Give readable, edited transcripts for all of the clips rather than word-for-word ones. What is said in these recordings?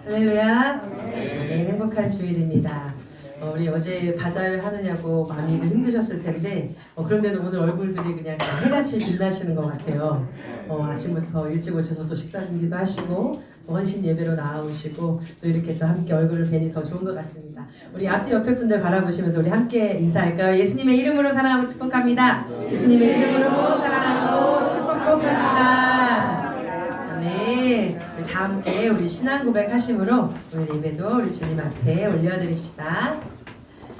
할렐루야. 네, 행복한 주일입니다. 우리 어제 바자회 하느냐고 많이들 힘드셨을 텐데 그런데도 오늘 얼굴들이 그냥 해같이 빛나시는 것 같아요. 아침부터 일찍 오셔서 또 식사 준비도 하시고 또 헌신 예배로 나오시고 또 이렇게 또 함께 얼굴을 뵈니 더 좋은 것 같습니다. 우리 앞뒤 옆에 분들 바라보시면서 우리 함께 인사할까요? 예수님의 이름으로 사랑하고 축복합니다. 예수님의 이름으로 사랑하고 축복합니다. 네, 우리 다 함께 우리 신앙 고백하심으로 오늘 예배도 우리 주님 앞에 올려드립시다.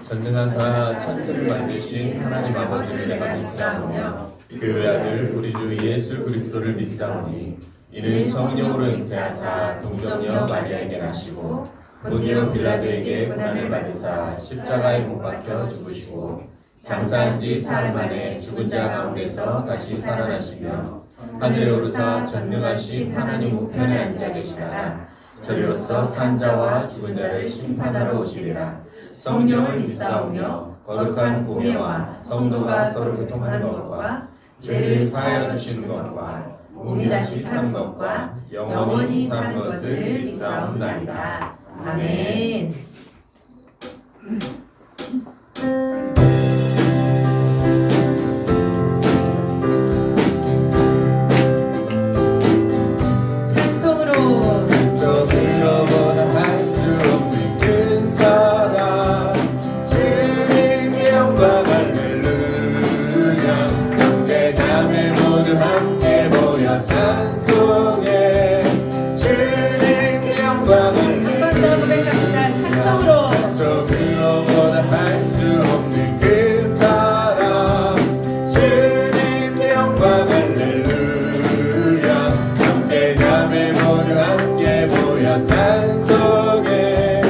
전능하사 천지를 만드신 하나님 아버지를 내가 믿사오며 그 아들 우리 주 예수 그리스도를 믿사오니 이는 성령으로 잉태하사 동정녀 마리아에게 나시고 본디오 빌라도에게 고난을 받으사 십자가에 못 박혀 죽으시고 장사한 지 사흘 만에 죽은 자 가운데서 다시 살아나시며 하늘에 오르사 전능하신 하나님 우편에 앉아 계시다가 저리로서 산 자와 죽은 자를 심판하러 오시리라. 성령을 믿사오며 거룩한 공예와 성도가 서로 교통하는 것과 죄를 사하여 주시는 것과 몸이 다시 사는 것과 영원히 사는 것을 믿사옵나이다. 아멘. 찬송으로보다 할 수 없는 큰 사랑 주님의 영광 할렐루야 형제자매 모두 함께 모여 찬송해 주님의 영광 한번더 고백합니다. 찬송으로 찬송으로보다 할 수 없는 큰 사랑 주님의 영광 할렐루야 형제자매 모두 함께 모여 찬송해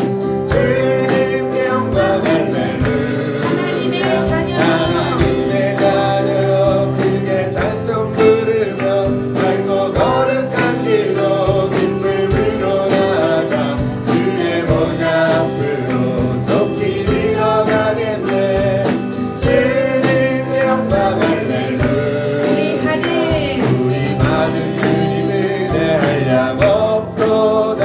주님께 영광 할렐루야 하나님의 자녀 크게 찬송 부르며 밝고 거룩한 길로 기쁨으로 나아가 주의 보좌 앞으로 속히 들어가겠네 주님께 영광 할렐루야 우리 받은 주님을 대할 양 없도다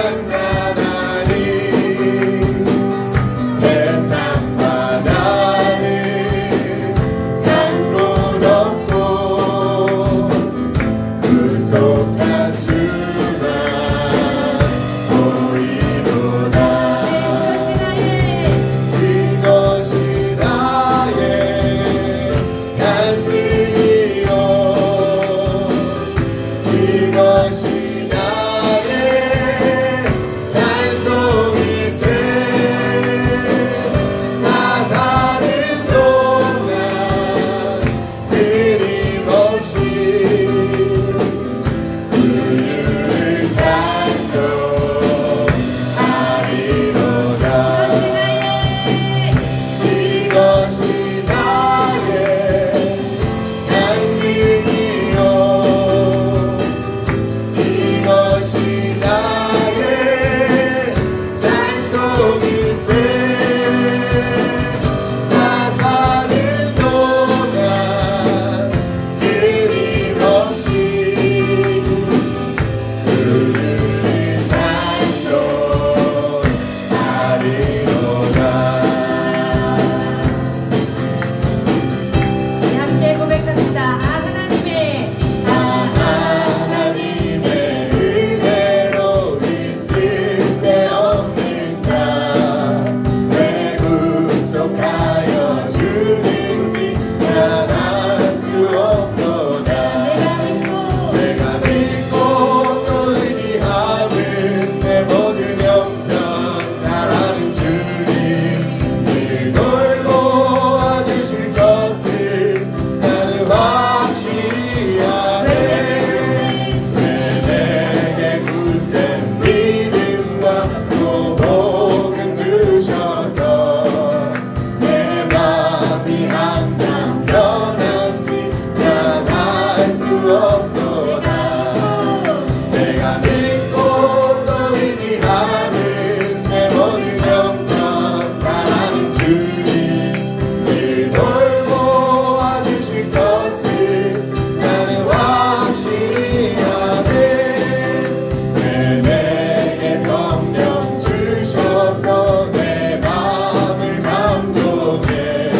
잔잔하니 세상 바다는 강도 없고 구속한 주만 보이도다. 이것이 나의 간증이요 이것이 나의 찬송이세. 나 사는 동안 끊임없이 주를 찬송하리로다. 이것이 나의 간증이요 이것이 나의 찬송이세. 나 사는 동안 끊임없이 주를 찬송하리로다. 함께 고백합니다. 하나님의 은혜로 있을 데 없는 자 왜 구속하여 주는지 난 알 수 없도다. 내가 믿고 또 의지하는 내 모든 형편 잘하는 주님 늘 돌고 와주실 것을 나는 확신하네. 왜 내게 굳은 믿음과 또 복음 주셔서 내 맘이 항상 편한지 난 알 수 없도다. 내가 믿고 또 의지하는 내 모든 형편 잘하는 주님 늘 돌고 와주실 것을 나는 확신하네. 왜 내게 성령 주셔서 내 맘을 감동해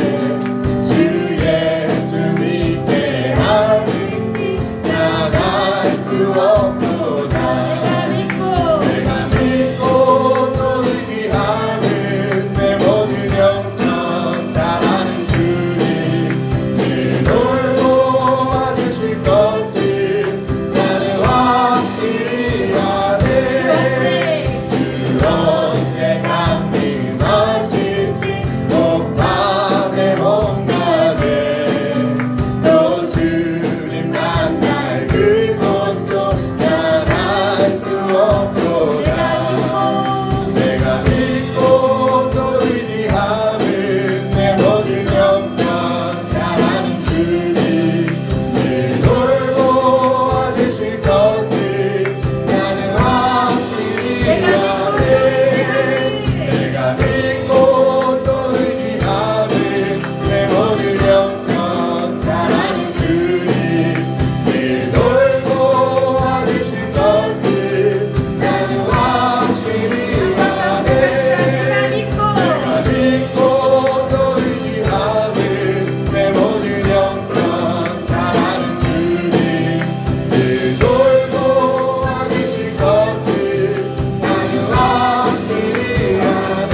주 예수 믿게 하는지 난 알 수 없도다. 내가 믿고 또 의지하는 내 모든 형편 잘하는 주님 늘 돌고 와주실 것을 나는 확신하네. 주 언제 강림하실지 목밤에 홍낮에 또 주님 만날 그곳도 난 알 수 없도다. 내가 믿고 또 의지하는 내 모든 형편 잘하는 주님 늘 돌고 와주실 것을 나는 확신하네. 내가 믿고 또 의지하는 내 모든 형편 잘하는 주님 늘 돌고 와주실 것을 나는 확신하네. 내가 믿고 또 의지하는 내 모든 형편 잘하는 주님 늘 돌고 와주실 것을 나는 확신하네.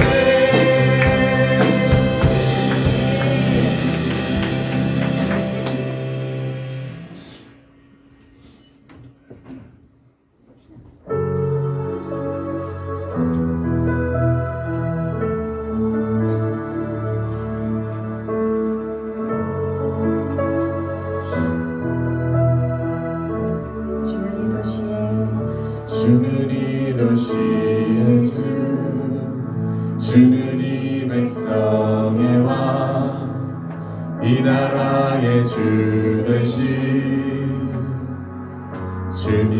주는 이 도시의 주 주는 이 백성의 왕 이 나라의 주 되신 주님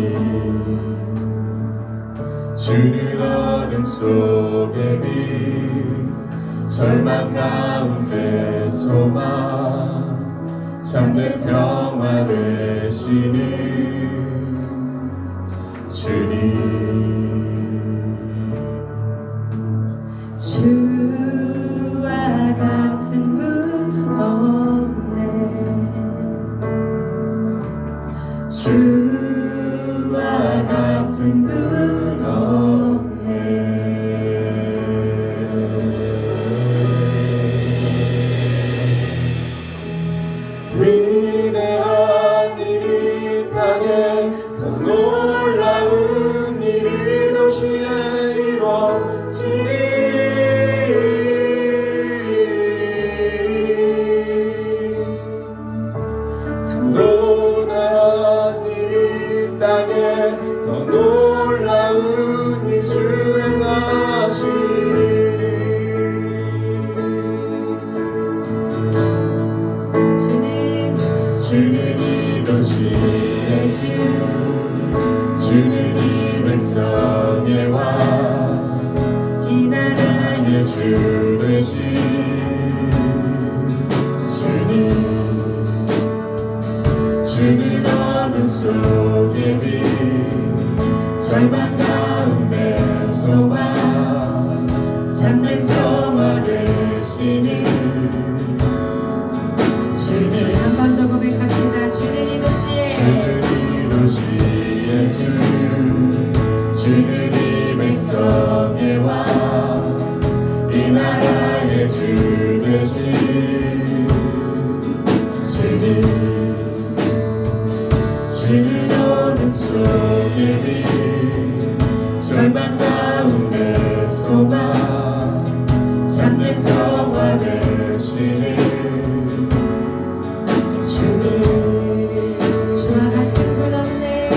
주는 어둠 속의 빛 절망 가운데 소망 참된 평화 되시는 주님 동시에 이루어지니 놀라운 일이 땅에 더 놀라운 일 수행하시리 주는 이도시의 주 주는 이 백성의 왕 이 나라의 주 되신 주는 어둠 속의 빛 절망 가운데 소망 잠든 평화 되시니 주님 한 번 더 고백합시다. 주는 이 도시에 주는 이 백성의 왕 이 나라의 주 되신 주는 어둠 속의 빛 절망 가운데 소망 잠든 평화 되시는 주와 같은 분 없네.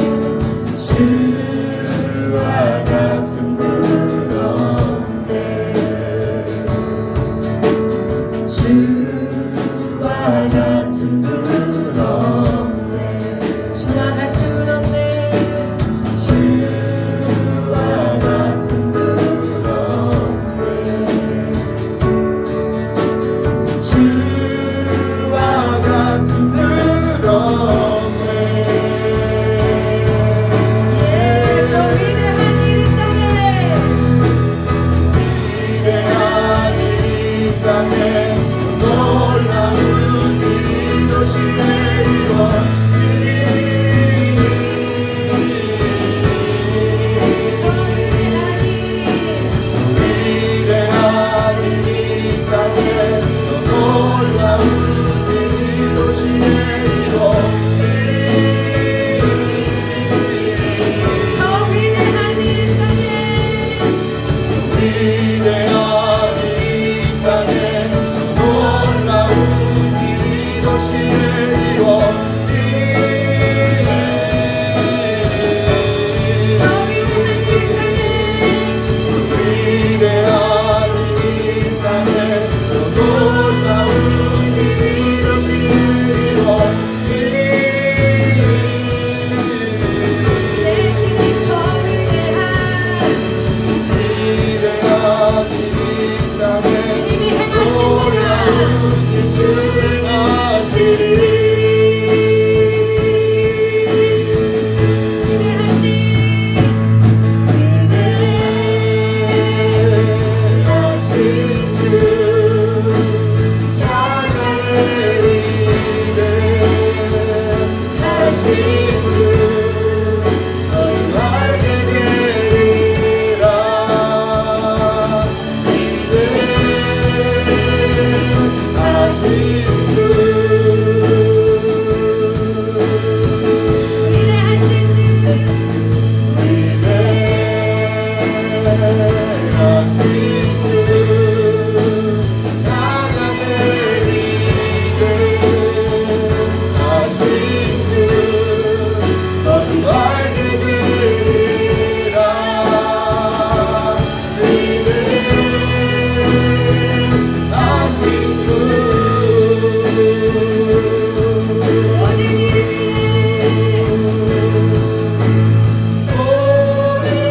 주와 같은 분 없네 주와 같은 분 없네 주와 같은 분 없네. 주와 같은 분 없네 주와 같은 분 없네 저 위대한 일 땅에 위대한 이 땅에 놀라운 일이 도시에 이루어지니 위대한 이 땅에 놀라운 일이 도시에 저 위대한 일 땅에 위대한 이 땅에 놀라운 일이 도시에 저 위대한 일 땅에 위대한 이 땅에 놀라운 일이 도시에 내 주님 더 위대한 위대한 이 땅에 주님이 행하십니다. 모든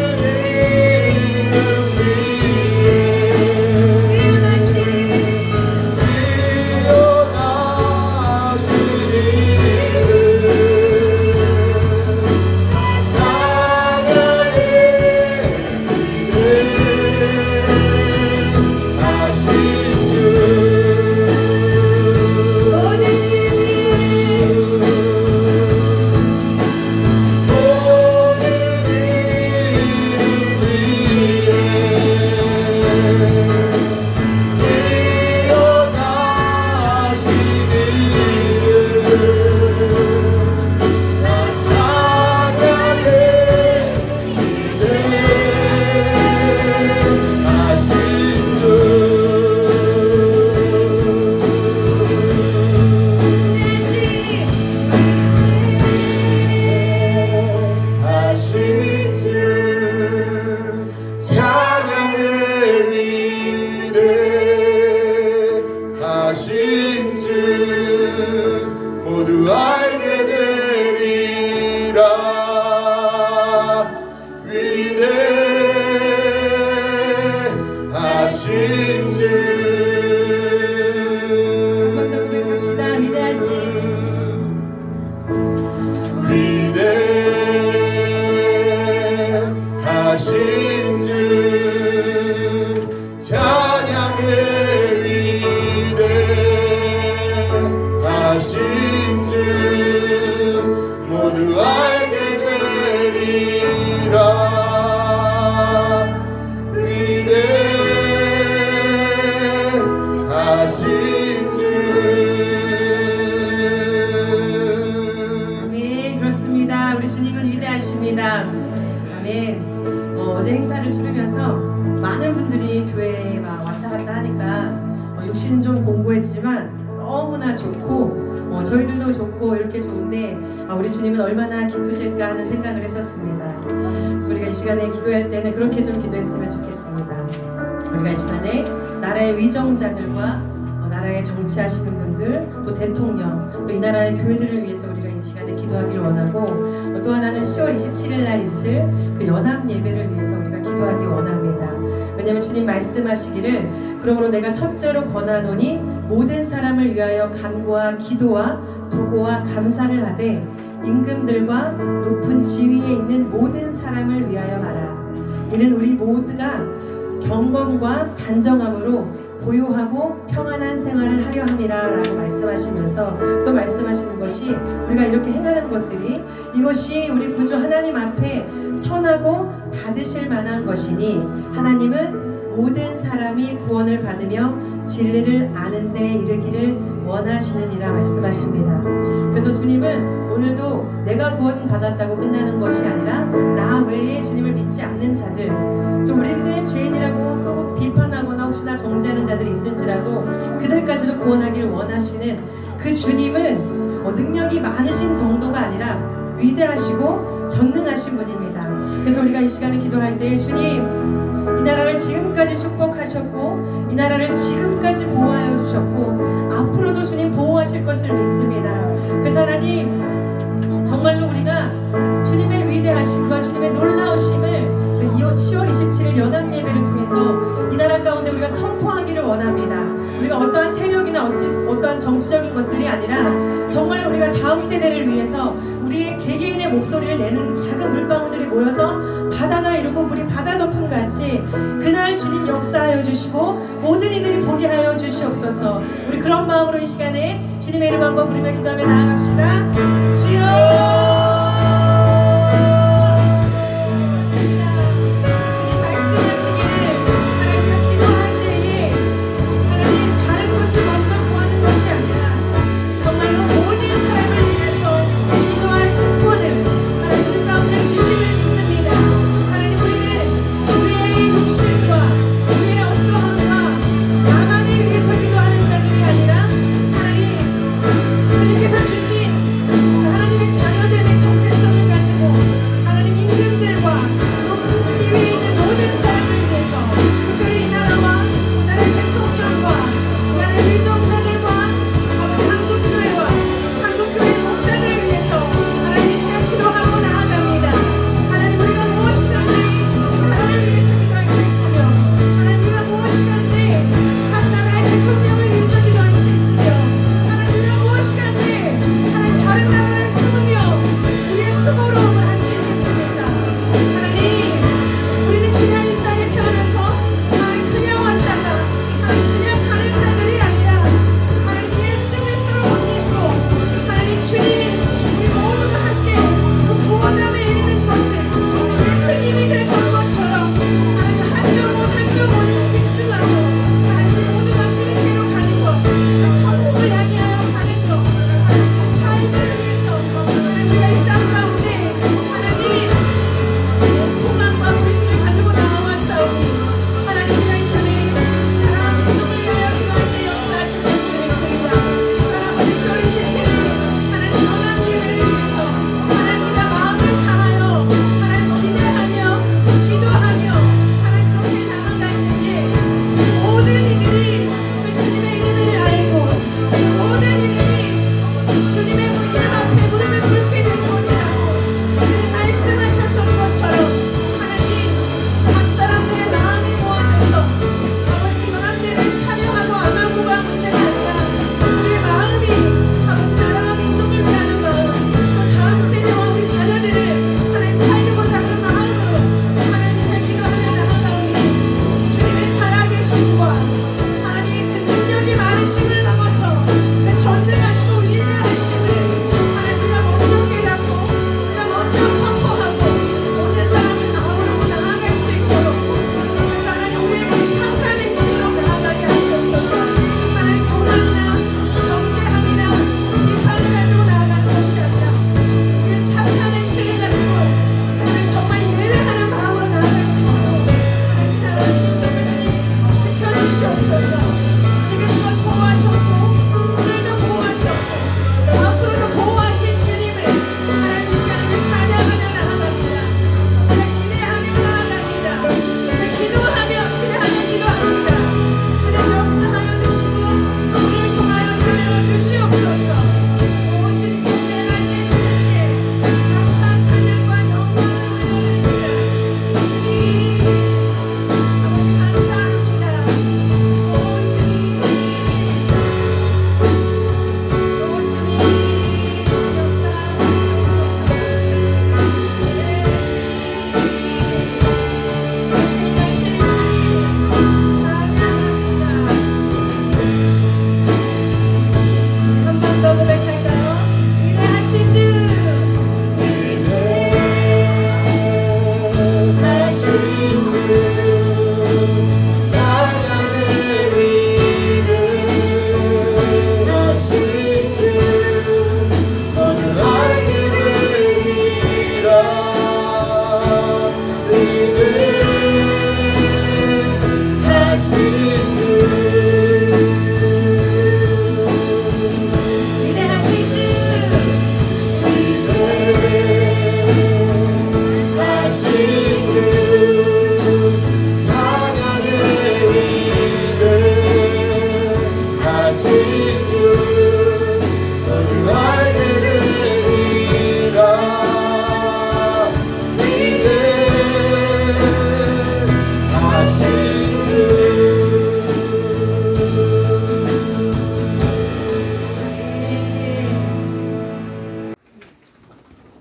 주 찬양의 위대하신 주 모두 알게 되리라. 위대하신 주. 아멘. 그렇습니다. 우리 주님은 위대하십니다. 아멘. 어제 행사를 치르면서 많은 분들이 교회에 막 왔다 갔다 하니까 육신은 좀 공고했지만 너무나 좋고 저희들도 좋고 이렇게 좋은데 우리 주님은 얼마나 기쁘실까 하는 생각을 했었습니다. 그래서 우리가 이 시간에 기도할 때는 그렇게 좀 기도했으면 좋겠습니다. 우리가 이 시간에 나라의 위정자들과 나라에 정치하시는 분들, 또 대통령, 또 이 나라의 교회들을 위해서 우리가 이 시간에 기도하기를 원하고 또 하나는 10월 27일 날 있을 그 연합 예배를 위해서 우리가 기도하기 원합니다. 왜냐하면 주님 말씀하시기를 그러므로 내가 첫째로 권하노니 모든 사람을 위하여 간구와 기도와 도고와 감사를 하되 임금들과 높은 지위에 있는 모든 사람을 위하여 하라. 이는 우리 모두가 경건과 단정함으로 고요하고 평안한 생활을 하려 함이라 라고 말씀하시면서 또 말씀하시는 것이 우리가 이렇게 행하는 것들이 이것이 우리 구주 하나님 앞에 선하고 받으실 만한 것이니 하나님은 모든 사람이 구원을 받으며 진리를 아는 데 이르기를 원하시느니라 말씀하십니다. 그래서 주님은 오늘도 내가 구원 받았다고 끝나는 것이 아니라 나 외에 주님을 믿지 않는 자들, 또 우리는 죄인이라고 또 비판하거나 혹시나 정죄하는 자들이 있을지라도 그들까지도 구원하기를 원하시는 그 주님은 능력이 많으신 정도가 아니라 위대하시고 전능하신 분입니다. 그래서 우리가 이 시간에 기도할 때 주님 이 나라를 지금까지 축복하셨고 이 나라를 지금까지 보호하여 주셨고 앞으로도 주님 보호하실 것을 믿습니다. 그래서 하나님 정말로 우리가 주님의 위대하심과 주님의 놀라우심을 그 10월 27일 연합 예배를 통해서 이 나라 가운데 우리가 선포하기를 원합니다. 우리가 어떠한 세력이나 어떠한 정치적인 것들이 아니라 정말 우리가 다음 세대를 위해서 우리의 개개인의 목소리를 내는 작은 물방울들이 모여서 바다가 이루고 물이 바다 덮음 같이 그날 주님 역사하여 주시고 모든 이들이 보게 하여 주시옵소서. 우리 그런 마음으로 이 시간에 주님의 이름 한번 부르며 기도하며 나아갑시다. 주여 주님께서 주신 하나님의 자녀들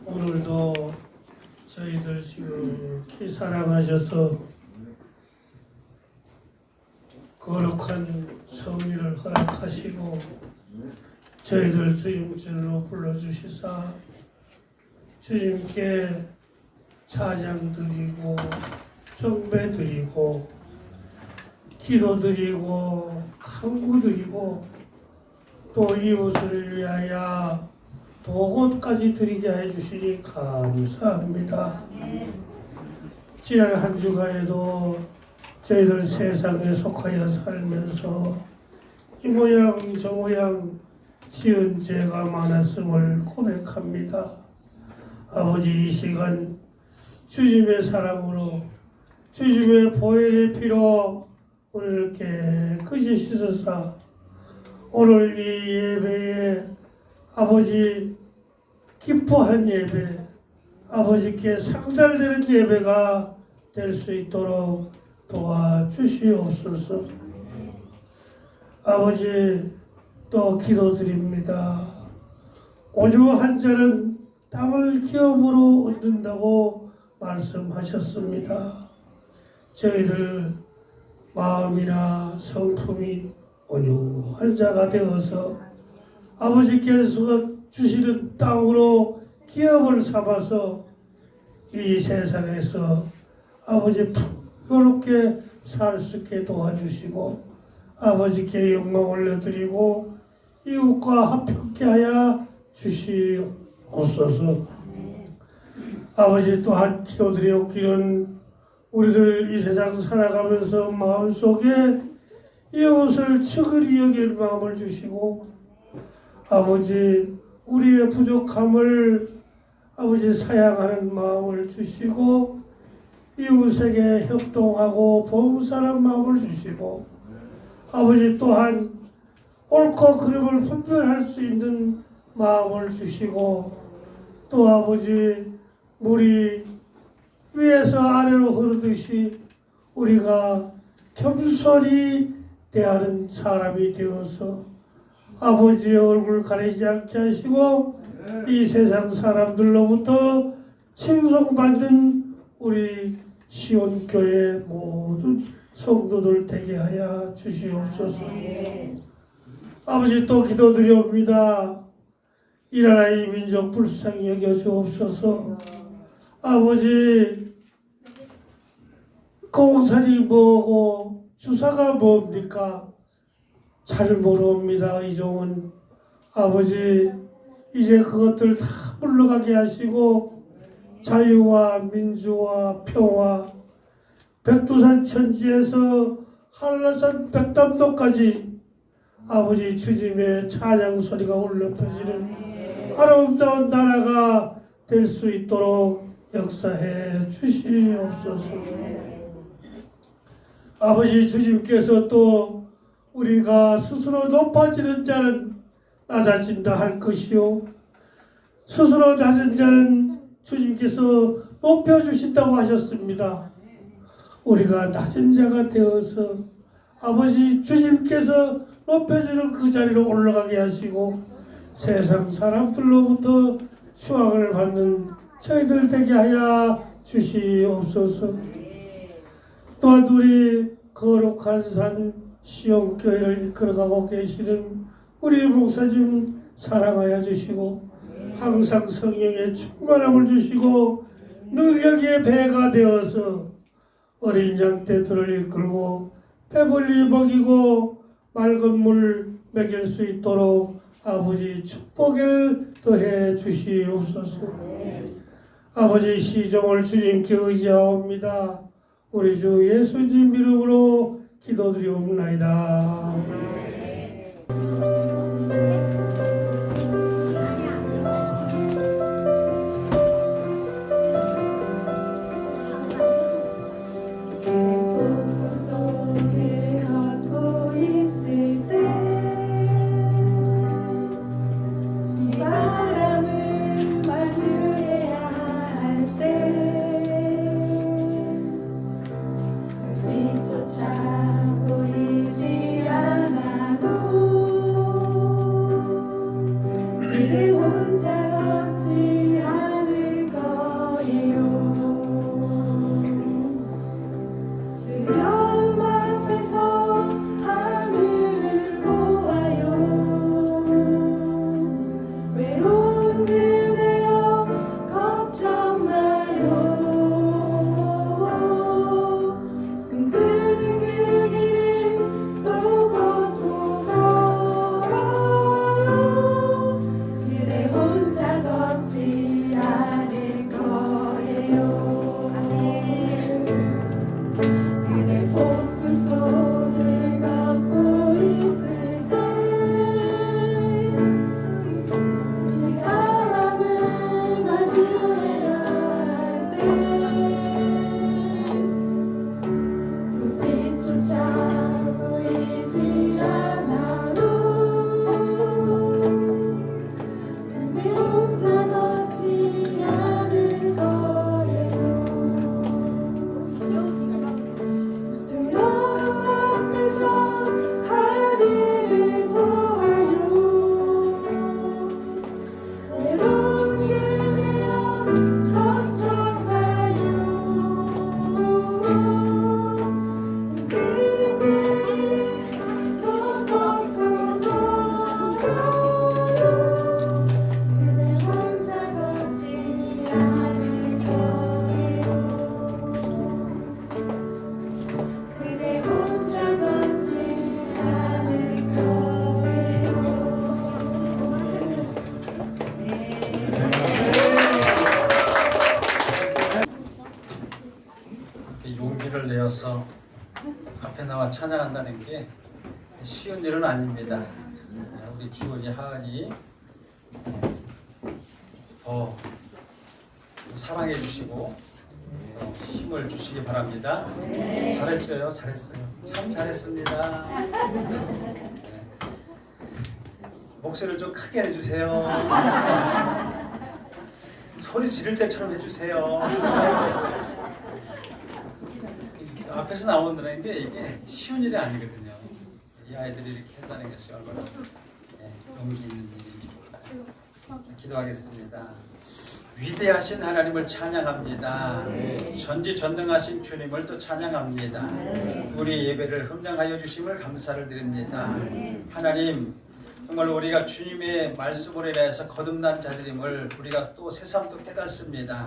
오늘도 저희들 지극히 사랑하셔서 거룩한 성의를 허락하시고 저희들 주님께로 불러주시사 주님께 찬양드리고 경배드리고 기도드리고 간구드리고 또 이웃을 위하여 보고까지 드리게 해주시니 감사합니다. 지난 한 주간에도 저희들 세상에 속하여 살면서 이 모양 저 모양 지은 죄가 많았음을 고백합니다. 아버지, 이 시간 주님의 사랑으로 주님의 보혈의 피로 우리를 깨끗이 씻으사 오늘 이 예배에 아버지 기뻐하는 예배, 아버지께 상달되는 예배가 될 수 있도록 도와주시옵소서. 아버지, 또 기도드립니다. 온유한 자는 땅을 기업으로 얻는다고 말씀하셨습니다. 저희들 마음이나 성품이 온유한 자가 되어서 아버지께서 주시는 땅으로 기업을 삼아서 이 세상에서 아버지 풍요롭게 살 수 있게 도와주시고 아버지께 영광 올려드리고 이웃과 합평케 하여 주시옵소서. 아버지, 또한 기도드리옵기는 우리들 이 세상 살아가면서 마음속에 이웃을 측은히 여길 마음을 주시고 아버지, 우리의 부족함을 아버지 사양하는 마음을 주시고 이웃에게 협동하고 봉사하는 마음을 주시고 아버지, 또한 옳고 그름을 분별할 수 있는 마음을 주시고 또 아버지, 물이 위에서 아래로 흐르듯이 우리가 겸손히 대하는 사람이 되어서 아버지의 얼굴 가리지 않게 하시고 이 세상 사람들로부터 칭송받는 우리 시온교회 모든 성도들 되게 하여 주시옵소서. 아버지, 또 기도드리옵니다. 이 나라 이 민족 불쌍히 여겨주옵소서. 아버지, 공산이 뭐고 주사가 뭡니까? 잘 모릅니다. 이종은 아버지, 이제 그것들 다 물러가게 하시고 자유와 민주와 평화, 백두산 천지에서 한라산 백담도까지 아버지 주님의 찬양 소리가 울려 퍼지는 아름다운 나라가 될 수 있도록 역사해 주시옵소서. 아버지, 주님께서 또 우리가 스스로 높아지는 자는 낮아진다 할 것이요 스스로 낮은 자는 주님께서 높여주신다고 하셨습니다. 우리가 낮은 자가 되어서 아버지 주님께서 높여주는 그 자리로 올라가게 하시고 세상 사람들로부터 수확을 받는 저희들 되게 하여 주시옵소서. 또한 우리 거룩한 산 시온교회를 이끌어가고 계시는 우리 목사님 사랑하여 주시고 항상 성령의 충만함을 주시고 능력의 배가 되어서 어린 양떼들을 이끌고 배불리 먹이고 맑은 물 먹일 수 있도록 아버지 축복을 더해 주시옵소서. 아버지, 시종을 주님께 의지하옵니다. 우리 주 예수님 이름으로 기도드리옵나이다. 네 불빛조차 보이지 않아도 그대 혼자 걷지 않을 거예요. 두려움 앞에서 하늘을 보아요. 외로운 그대여 걱정 마요. 꿈꾸는 그 길은 또 걷고 걸어요. 그대 혼자 걷지 않을 거예요. 그대 폭풍속을 걷고 있을 때 바람을 마주해야 할 때 불빛조차 보이지 않아도 그대 혼자 걷지 않을 거예요. 두려움 앞에서 하늘을 보아요. 외로운 그대여 걱정 마요. 그대 그길을 또 걷고 걸어요. 그대 혼자 걷지 않을 거예요. 그대 혼자 걷지 않을 거예요. 용기를 내어서 앞에 나와 찬양한다는 게 쉬운 일은 아닙니다. 우리 주원이 하은이 더 사랑해 주시고 힘을 주시기 바랍니다. 잘했어요, 잘했어요. 참 잘했습니다. 목소리를 좀 크게 해주세요. 소리 지를 때처럼 해주세요. 앞에서 나오는 게 이게 쉬운 일이 아니거든요. 이 아이들이 이렇게 한다는 것이 얼마나 용기 있는 일인지 몰라요. 기도하겠습니다. 위대하신 하나님을 찬양합니다. 전지전능하신 주님을 또 찬양합니다. 우리 예배를 헌장하여 주심을 감사를 드립니다. 하나님, 정말 우리가 주님의 말씀으로 인해서 거듭난 자들임을 우리가 또 새삼 또 깨닫습니다.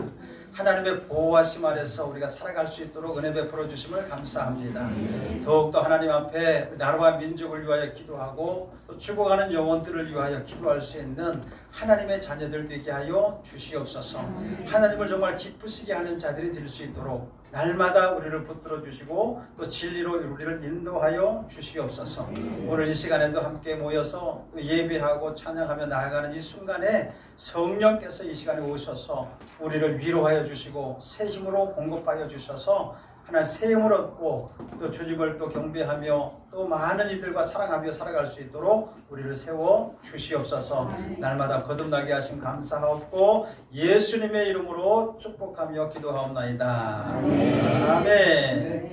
하나님의 보호하심 아래서 우리가 살아갈 수 있도록 은혜 베풀어 주심을 감사합니다. 더욱더 하나님 앞에 나라와 민족을 위하여 기도하고 또 죽어가는 영혼들을 위하여 기도할 수 있는 하나님의 자녀들 되게 하여 주시옵소서. 하나님을 정말 기쁘시게 하는 자들이 될 수 있도록 날마다 우리를 붙들어 주시고 또 진리로 우리를 인도하여 주시옵소서. 오늘 이 시간에도 함께 모여서 또 예배하고 찬양하며 나아가는 이 순간에 성령께서 이 시간에 오셔서 우리를 위로하여 주시고 새 힘으로 공급하여 주셔서 하나님 새 힘을 얻고 또 주님을 또 경배하며 또 많은 이들과 사랑하며 살아갈 수 있도록 우리를 세워 주시옵소서. 날마다 거듭나게 하심 감사하옵고 예수님의 이름으로 축복하며 기도하옵나이다. 아멘.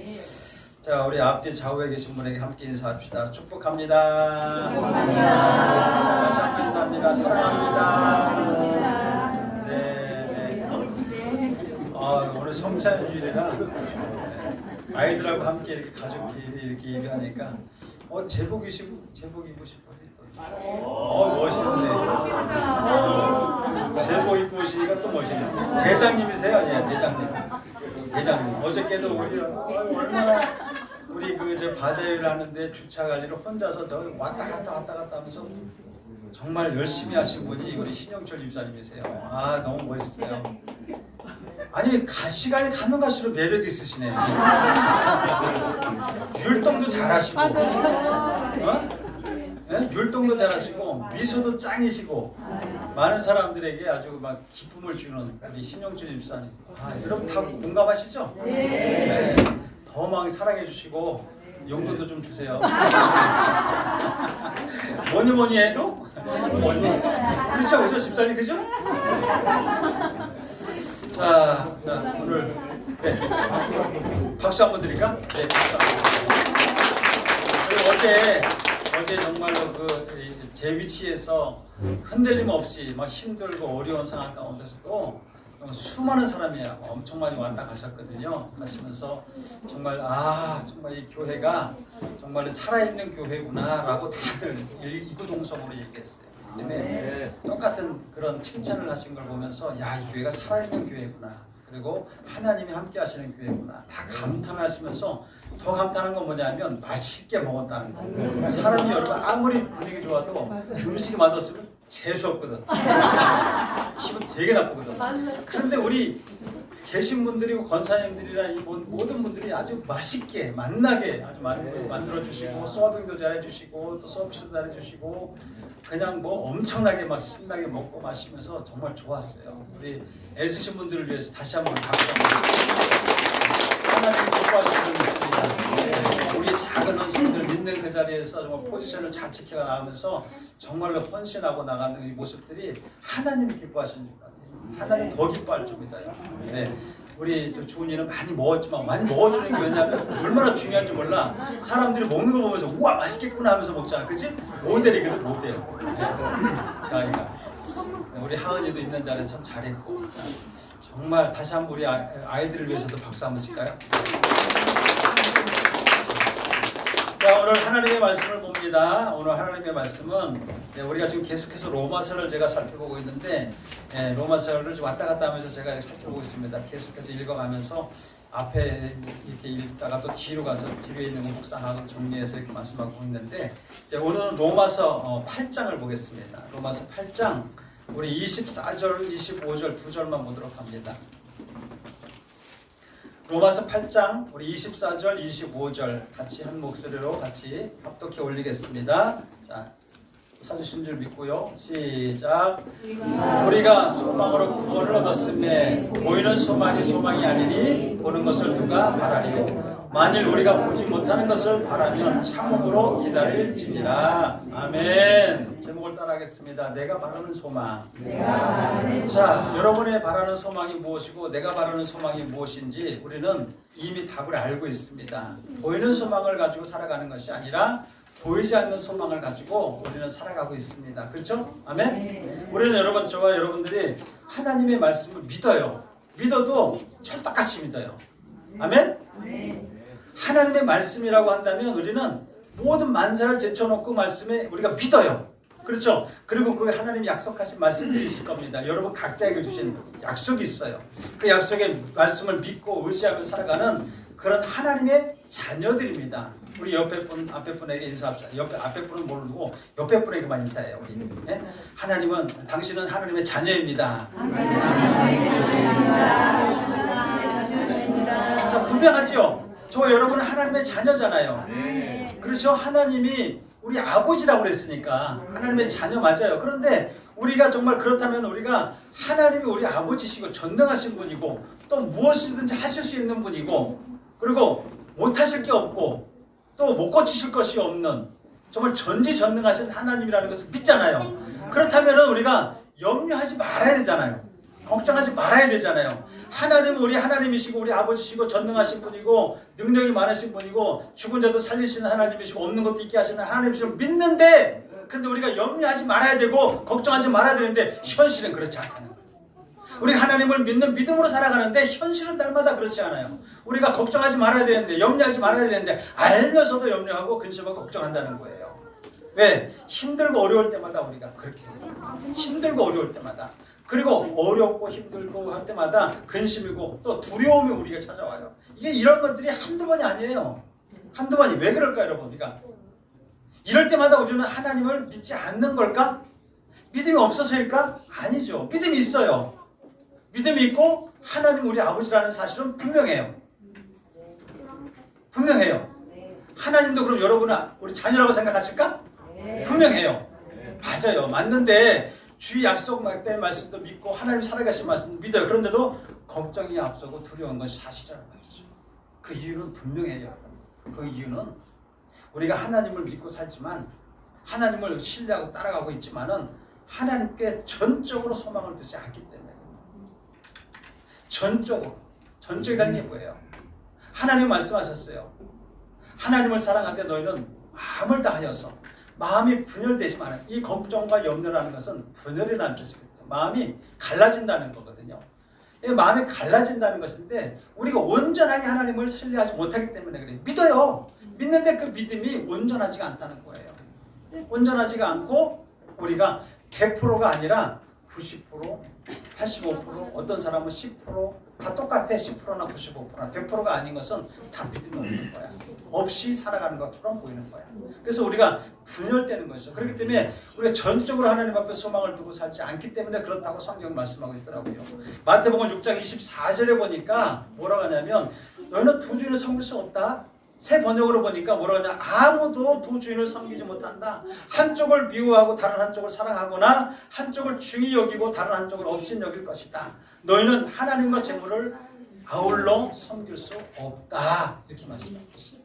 자, 우리 앞뒤 좌우에 계신 분에게 함께 인사합시다. 축복합니다. 다시 한번 인사합니다. 사랑합니다. 네. 오늘 성찬주일이라 아이들하고 함께 이렇게 가족끼리 이렇게 예배하니까 제복 입으신 분이 또 멋있네. 제복 입고 오시니까 또 멋있네. 대장님이세요? 예, 대장님. 어저께도 우리 얼마나 우리 저 바자회를 하는데 주차 관리를 혼자서 저 왔다 갔다 하면서 정말 열심히 하신 분이 우리 신영철 집사님이세요. 아, 너무 멋있어요. 아니 시간이 가면 갈수록 매력 있으시네. 율동도 잘하시고, 네? 율동도 잘하시고 미소도 짱이시고 많은 사람들에게 아주 막 기쁨을 주는 우리 신영철 집사님. 여러분 다 공감하시죠? 네. 더 많이 사랑해 주시고 용돈도 좀 주세요. 뭐니 해도 그렇죠 집사님, 그죠? 자 오늘 네. 박수 한번 드릴까? 네, 박수 한번 드릴게요. 어제 정말로 제 위치에서 흔들림 없이 막 힘들고 어려운 상황 가운데서도 수많은 사람이 엄청 많이 왔다 가셨거든요. 가시면서 정말 정말 이 교회가 정말 살아있는 교회구나라고 다들 이구동성으로 얘기했어요. 때문에 똑같은 그런 칭찬을 하신 걸 보면서 야, 이 교회가 살아있는 교회구나. 그리고 하나님이 함께 하시는 교회구나. 다 감탄하시면서 더 감탄한 건 뭐냐면 맛있게 먹었다는 거예요. 사람이 여러분 아무리 분위기 좋아도 음식이 맛없으면 재수 없거든. 기분 되게 나쁘거든. 그런데 우리 계신 분들이 권사님들이나 이 모든 분들이 아주 맛있게 맛나게 아주 만들어 주시고 서빙도 잘해 주시고 또 서비스도 잘해 주시고 그냥 뭐 엄청나게 막 신나게 먹고 마시면서 정말 좋았어요. 우리 애쓰신 분들을 위해서 다시 한번 박수 한번. 하나님 기뻐하시는 믿습니다. 우리 작은 헌신들 믿는 그 자리에서 정말 포지션을 잘 지켜 나가면서 정말로 헌신하고 나가는 이 모습들이 하나님이 기뻐하시는 것 같아요. 하나님 더 기뻐할 줄입니다. 네. 우리 주은이는 많이 먹었지만 많이 먹어주는 게 왜냐하면 얼마나 중요한지 몰라. 사람들이 먹는 걸 보면서 우와 맛있겠구나 하면서 먹잖아. 그치? 모델이거든 모델. 네. 자기가 우리 하은이도 있는 자리에서 참 잘했고 정말 다시 한번 우리 아이들을 위해서도 박수 한번 칠까요? 자, 오늘 하나님의 말씀을 봅니다. 오늘 하나님의 말씀은 우리가 지금 계속해서 로마서를 제가 살펴보고 있는데 로마서를 왔다 갔다 하면서 제가 살펴보고 있습니다. 계속해서 읽어가면서 앞에 이렇게 읽다가 또 뒤로 가서 뒤에 있는 거 묵상하고 정리해서 이렇게 말씀하고 있는데 오늘은 로마서 8장을 보겠습니다. 로마서 8장 우리 24절, 25절 두 절만 보도록 합니다. 로마서 8장 우리 24절, 25절 같이 한 목소리로 같이 합독해 올리겠습니다. 자, 찾으신 줄 믿고요. 시작. 우리가 소망으로 구원을 얻었음에 보이는 소망이 소망이 아니니 보는 것을 누가 바라리요. 만일 우리가 보지 못하는 것을 바라면 참음으로 기다릴지니라. 아멘. 제목을 따라하겠습니다. 내가 바라는 소망. 자, 여러분의 바라는 소망이 무엇이고 내가 바라는 소망이 무엇인지 우리는 이미 답을 알고 있습니다. 보이는 소망을 가지고 살아가는 것이 아니라 보이지 않는 소망을 가지고 우리는 살아가고 있습니다. 그렇죠? 아멘? 우리는 여러분, 저와 여러분들이 하나님의 말씀을 믿어요. 믿어도 철떡같이 믿어요. 아멘? 하나님의 말씀이라고 한다면 우리는 모든 만사를 제쳐놓고 말씀에 우리가 믿어요. 그렇죠? 그리고 그 하나님이 약속하신 말씀들이 있을 겁니다. 여러분 각자에게 주신 약속이 있어요. 그 약속의 말씀을 믿고 의지하며 살아가는 그런 하나님의 자녀들입니다. 우리 앞에 분에게 인사합시다. 앞에 분은 모르고 옆에 분에게만 인사해요. 우리. 네? 당신은 하나님의 자녀입니다. 자, 분명하죠? 저와 여러분은 하나님의 자녀잖아요. 그렇죠? 하나님이 우리 아버지라고 그랬으니까 하나님의 자녀 맞아요. 그런데 우리가 정말 그렇다면 우리가 하나님이 우리 아버지시고 전능하신 분이고 또 무엇이든지 하실 수 있는 분이고 그리고 못하실 게 없고 또 못 고치실 것이 없는 정말 전지전능하신 하나님이라는 것을 믿잖아요. 그렇다면 우리가 염려하지 말아야 되잖아요. 걱정하지 말아야 되잖아요. 하나님은 우리 하나님이시고 우리 아버지시고 전능하신 분이고 능력이 많으신 분이고 죽은 자도 살리시는 하나님이시고 없는 것도 있게 하시는 하나님이시고 믿는데 그런데 우리가 염려하지 말아야 되고 걱정하지 말아야 되는데 현실은 그렇지 않다는 거예요. 우리 하나님을 믿는 믿음으로 살아가는데 현실은 날마다 그렇지 않아요. 우리가 걱정하지 말아야 되는데 염려하지 말아야 되는데 알면서도 염려하고 근심하고 걱정한다는 거예요. 왜? 힘들고 어려울 때마다 우리가 그렇게 해요. 힘들고 어려울 때마다 그리고 어렵고 힘들고 할 때마다 근심이고 또 두려움이 우리가 찾아와요. 이게 이런 것들이 한두 번이 아니에요. 한두 번이 왜 그럴까요, 여러분? 그러니까 이럴 때마다 우리는 하나님을 믿지 않는 걸까? 믿음이 없어서일까? 아니죠. 믿음이 있어요. 믿음이 있고 하나님 우리 아버지라는 사실은 분명해요. 분명해요. 하나님도 그럼 여러분은 우리 자녀라고 생각하실까? 분명해요. 맞아요. 맞는데 주의 약속 때 말씀도 믿고 하나님 살아가신 말씀도 믿어요. 그런데도 걱정이 앞서고 두려운 건 사실이라는 말이죠. 그 이유는 분명해요. 그 이유는 우리가 하나님을 믿고 살지만 하나님을 신뢰하고 따라가고 있지만은 하나님께 전적으로 소망을 두지 않기 때문에 전적으로 전적이라는 게 뭐예요? 하나님 말씀하셨어요. 하나님을 사랑할 때 너희는 마음을 다하여서 마음이 분열되지 마라. 이 걱정과 염려라는 것은 분열이라는 뜻이거든요. 마음이 갈라진다는 거거든요. 이 마음이 갈라진다는 것인데 우리가 온전하게 하나님을 신뢰하지 못하기 때문에 그래요. 믿어요. 믿는데 그 믿음이 온전하지가 않다는 거예요. 온전하지가 않고 우리가 100%가 아니라 90%, 85%, 어떤 사람은 10%, 다 똑같아. 10%나 95%나 100%가 아닌 것은 다 믿음이 없는 거야. 없이 살아가는 것처럼 보이는 거야. 그래서 우리가 분열되는 것이죠. 그렇기 때문에 우리가 전적으로 하나님 앞에 소망을 두고 살지 않기 때문에 그렇다고 성경은 말씀하고 있더라고요. 마태복음 6장 24절에 보니까 뭐라고 하냐면 너희는 두 주인을 섬길 수 없다. 새 번역으로 보니까 뭐라고 하냐, 아무도 두 주인을 섬기지 못한다. 한쪽을 미워하고 다른 한쪽을 사랑하거나 한쪽을 중히 여기고 다른 한쪽을 없인 여길 것이다. 너희는 하나님과 재물을 아울러 섬길 수 없다. 이렇게 말씀하고 있어요.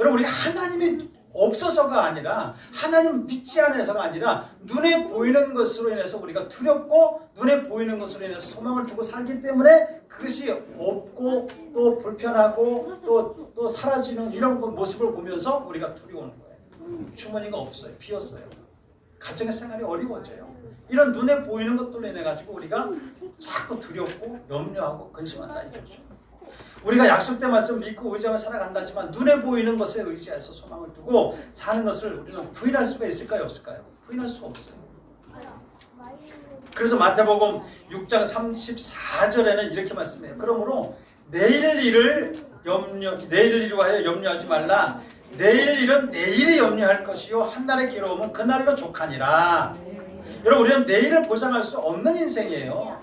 여러분, 우리 하나님이 없어서가 아니라 하나님 믿지 않아서가 아니라 눈에 보이는 것으로 인해서 우리가 두렵고 눈에 보이는 것으로 인해서 소망을 두고 살기 때문에 그것이 없고 또 불편하고 또 사라지는 이런 모습을 보면서 우리가 두려워하는 거예요. 주머니가 없어요. 비었어요. 가정의 생활이 어려워져요. 이런 눈에 보이는 것들로 인해 가지고 우리가 자꾸 두렵고 염려하고 근심한다 이거죠. 우리가 약속된 말씀 믿고 의지하며 살아간다지만 눈에 보이는 것에 의지해서 소망을 두고 사는 것을 우리는 부인할 수가 있을까요? 없을까요? 부인할 수가 없어요. 그래서 마태복음 6장 34절에는 이렇게 말씀해요. 그러므로 내일 일을 위하여 염려하지 말라. 내일 일은 내일이 염려할 것이요 한날의 괴로움은 그날로 족하니라. 여러분, 우리는 내일을 보장할 수 없는 인생이에요.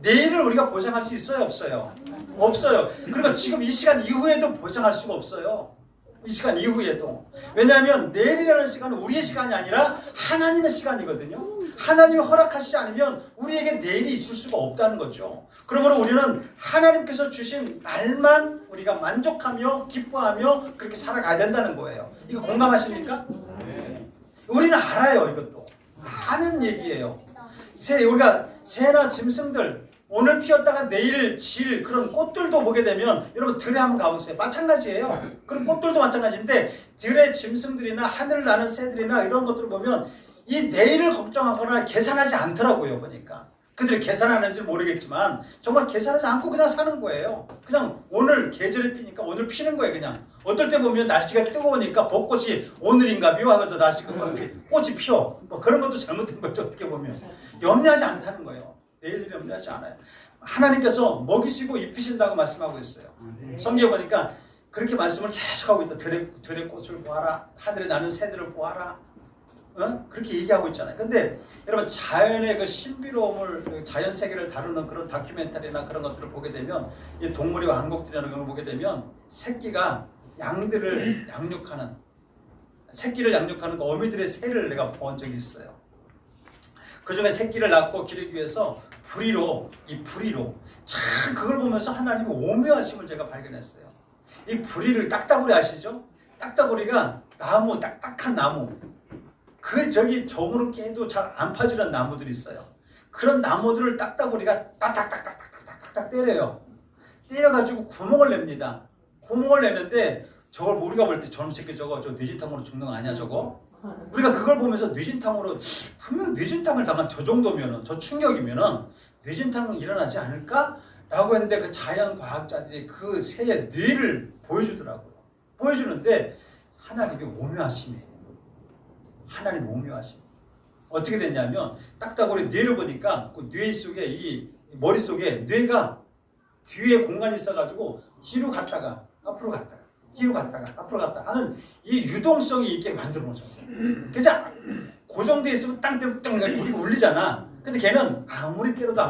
내일을 우리가 보장할 수 있어요? 없어요? 없어요. 그리고 지금 이 시간 이후에도 보장할 수가 없어요. 이 시간 이후에도. 왜냐하면 내일이라는 시간은 우리의 시간이 아니라 하나님의 시간이거든요. 하나님이 허락하시지 않으면 우리에게 내일이 있을 수가 없다는 거죠. 그러므로 우리는 하나님께서 주신 날만 우리가 만족하며 기뻐하며 그렇게 살아가야 된다는 거예요. 이거 공감하십니까? 우리는 알아요. 이것도 아는 얘기예요. 우리가 새나 짐승들 오늘 피었다가 내일 질 그런 꽃들도 보게 되면 여러분 들에 한번 가보세요. 마찬가지예요. 그런 꽃들도 마찬가지인데 들의 짐승들이나 하늘을 나는 새들이나 이런 것들을 보면 이 내일을 걱정하거나 계산하지 않더라고요. 보니까 그들이 계산하는지 모르겠지만 정말 계산하지 않고 그냥 사는 거예요. 그냥 오늘 계절이 피니까 오늘 피는 거예요. 그냥 어떨 때 보면 날씨가 뜨거우니까 벚꽃이 오늘인가 미워하고도 날씨가 꽃이 피어. 뭐 그런 것도 잘못된 거죠. 어떻게 보면 염려하지 않다는 거예요. 내일을 염려하지 않아요. 하나님께서 먹이시고 입히신다고 말씀하고 있어요. 성경에 보니까 그렇게 말씀을 계속하고 있다. 들의 꽃을 보아라. 하늘에 나는 새들을 보아라. 그렇게 얘기하고 있잖아요. 근데 여러분 자연의 그 신비로움을 자연 세계를 다루는 그런 다큐멘터리나 그런 것들을 보게 되면 이 동물의 왕국들이라는 걸 보게 되면 새끼가 양들을 양육하는 새끼를 양육하는 그 어미들의 새를 내가 본 적이 있어요. 그 중에 새끼를 낳고 기르기 위해서 부리로 참 그걸 보면서 하나님의 오묘하심을 제가 발견했어요. 이 부리를 딱따구리 아시죠? 딱따구리가 나무 딱딱한 나무 그 저무로 깨도 잘 안 파지는 나무들이 있어요. 그런 나무들을 딱따구리가 딱딱딱딱딱딱 때려요. 때려가지고 구멍을 냅니다. 구멍을 내는데 저걸 우리가 볼 때 저놈 새끼 저거 저 뇌진탕으로 죽는 거 아니야 저거? 우리가 그걸 보면서 뇌진탕으로 분명 뇌진탕을 당한 저 정도면은 저 충격이면은 뇌진탕은 일어나지 않을까? 라고 했는데 그 자연 과학자들이 그 새의 뇌를 보여주더라고요. 보여주는데 하나님의 오묘하심이에요. 하나님의 오묘하심. 어떻게 됐냐면 딱따구리 뇌를 보니까 그 뇌 속에 이 머릿속에 뇌가 뒤에 공간이 있어가지고 뒤로 갔다가 앞으로 갔다가 뒤로 갔다가 앞으로 갔다가 하는 이 유동성이 있게 만들어 놓으셨어요. 그래서 고정되어 있으면 땅 때려 땅 우리가 울리잖아. 근데 걔는 아무리 때려도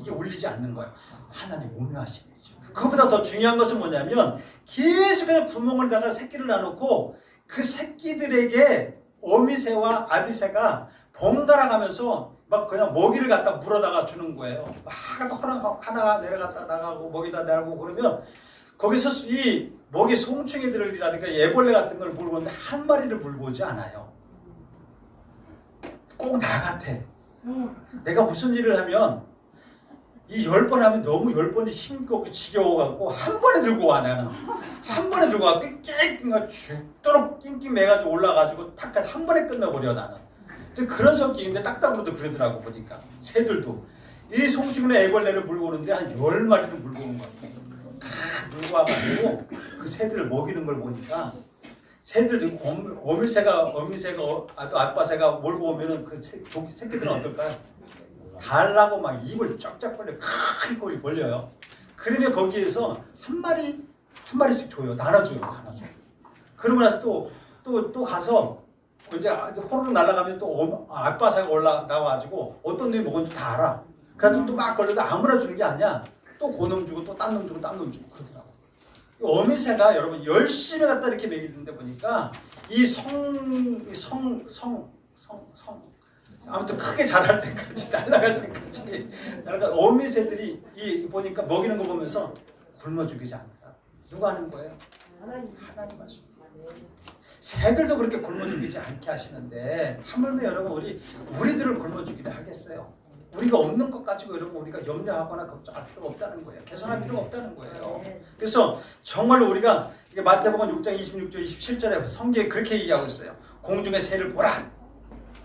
이게 울리지 않는 거야. 하나님 오묘하심이죠. 그것보다 더 중요한 것은 뭐냐면 계속 그냥 구멍을다가 새끼를 놔놓고 그 새끼들에게 어미새와 아비새가 번갈아 가면서 막 그냥 먹이를 갖다 물어다가 주는 거예요. 막 하나가 내려갔다 나가고 먹이다 내려가고 그러면 거기서 이 먹이 송충이들이라든가 애벌레 같은 걸 물고 오는데 한 마리를 물고 오지 않아요. 꼭 나 같아. 내가 무슨 일을 하면 이 10번 하면 너무 10번이 힘겹고 지겨워갖고 한 번에 들고 와 나는. 한 번에 들고 와 낑낑 죽도록 낑낑 매가지고 올라가지고 탁 한 번에 끝내버려 나는. 그런 성격인데 딱딱으로도 그러더라고 보니까. 새들도 이 송충이나 애벌레를 물고 오는데 한 10마리도 물고 오는 것 같아. 물고 와가지고 그 새들을 먹이는 걸 보니까 새들도 어미새가 또 아빠새가 몰고 오면은 그 새끼들은 어떨까요? 달라고 막 입을 쫙쫙 벌려 큰 꼬리 벌려요. 그러면 거기에서 한 마리씩 줘요. 나눠줘요. 그러고 나서 또 가서 이제 호로록 날아가면 또 아빠새가 올라가가지고 어떤 놈이 먹은 줄 다 알아. 그래도 또 막 걸려도 아무나 주는 게 아니야. 또 고놈 주고 또 딴 놈 주고 딴 놈 주고 그러더라고. 어미새가 여러분 열심히 갖다 이렇게 먹이는데 보니까 이 아무튼 크게 자랄 때까지 날아갈 때까지 어미새들이 이 보니까 먹이는 거 보면서 굶어 죽이지 않더라. 누가 하는 거예요? 하나님 하시는 거예요. 새들도 그렇게 굶어 죽이지 않게 하시는데 하물며 여러분 우리들을 굶어 죽이려 하겠어요? 우리가 없는 것 가지고 여러분 우리가 염려하거나 걱정할 필요가 없다는 거예요. 개선할 필요가 없다는 거예요. 그래서 정말로 우리가 이게 마태복음 6장 26절 27절에 성경에 그렇게 얘기하고 있어요. 공중의 새를 보라.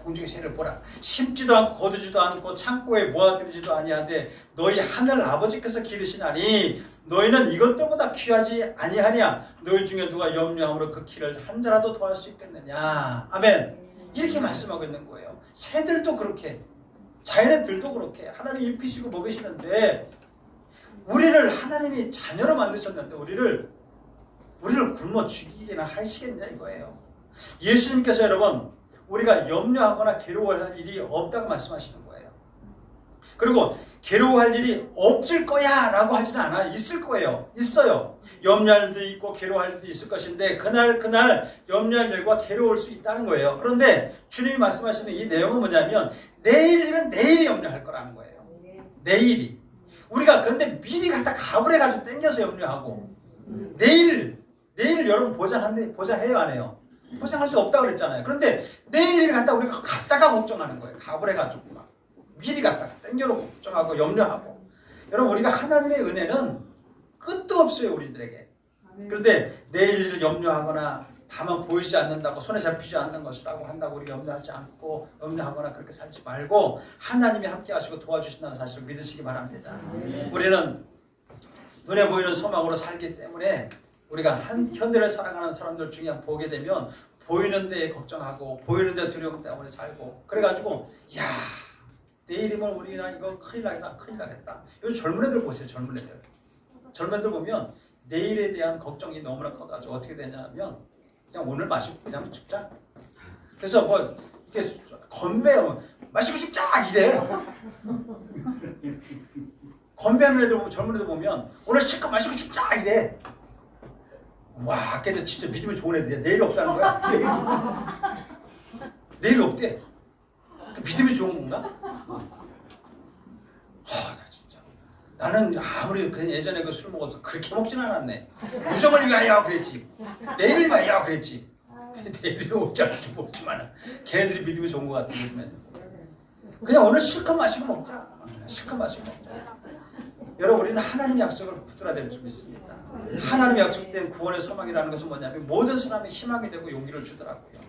공중의 새를 보라. 심지도 않고 거두지도 않고 창고에 모아들이지도 아니하되 너희 하늘 아버지께서 기르시나니 너희는 이것들보다 귀하지 아니하냐. 너희 중에 누가 염려함으로 그 키를 한 자라도 더할 수 있겠느냐. 아멘. 이렇게 말씀하고 있는 거예요. 새들도 그렇게 자연들도 그렇게 하나님 입히시고 먹이시는데 우리를 하나님이 자녀로 만드셨는데 우리를 굶어 죽이기나 하시겠냐 이거예요. 예수님께서 여러분 우리가 염려하거나 괴로워할 일이 없다고 말씀하시는 거예요. 그리고 괴로워할 일이 없을 거야 라고 하지는 않아요. 있을 거예요. 있어요. 염려할 일도 있고 괴로워할 일도 있을 것인데 그날 염려할 일과 괴로울 수 있다는 거예요. 그런데 주님이 말씀하시는 이 내용은 뭐냐면 내일 일은 내일이 염려할 거라는 거예요. 내일이. 우리가 그런데 미리 갖다 가불해가지고 땡겨서 염려하고 내일을 여러분 보장해요 안 해요? 보장할 수 없다고 그랬잖아요. 그런데 내일 일을 갖다 우리가 갖다가 걱정하는 거예요. 가불해가지고 막 미리 갖다가 땡겨놓고 걱정하고 염려하고. 여러분 우리가 하나님의 은혜는 끝도 없어요 우리들에게. 그런데 내일 일을 염려하거나 다만 보이지 않는다고 손에 잡히지 않는 것이라고 한다고 우리 염려하지 않고 염려하거나 그렇게 살지 말고 하나님이 함께 하시고 도와주신다는 사실을 믿으시기 바랍니다. 우리는 눈에 보이는 소망으로 살기 때문에 우리가 현대를 살아가는 사람들 중에 보게 되면 보이는 데에 걱정하고 보이는 데 두려움 때문에 살고 그래가지고 야 내일이면 우리가 이거 큰일 나겠다. 요즘 젊은 애들 보세요. 젊은 애들 보면 내일에 대한 걱정이 너무나 커가지고 어떻게 되냐면 그냥 오늘 마시고 그냥 죽자. 그래서 뭐 이렇게 건배 마시고 죽자 이래. 건배하는 애들 보면 젊은 애들 보면 오늘 실컷 마시고 죽자 이래. 와, 걔들 진짜 믿음이 좋은 애들이야. 내일 없다는 거야? 내일 없대. 그 믿음이 좋은 건가? 나 진짜. 나는 아무리 예전에 그 술 먹어서 그렇게 먹진 않았네. 무정을 위하여 그랬지. 내일을 위하여 그랬지. 내일이 오지 않을지 모르지만 걔네들이 믿음이 좋은 것 같아. 그냥 오늘 실컷 마시고 먹자. 여러분 우리는 하나님의 약속을 붙들어야 될 줄 믿습니다. 하나님의 약속된 구원의 소망이라는 것은 뭐냐면 모든 사람이 희망이 되고 용기를 주더라고요.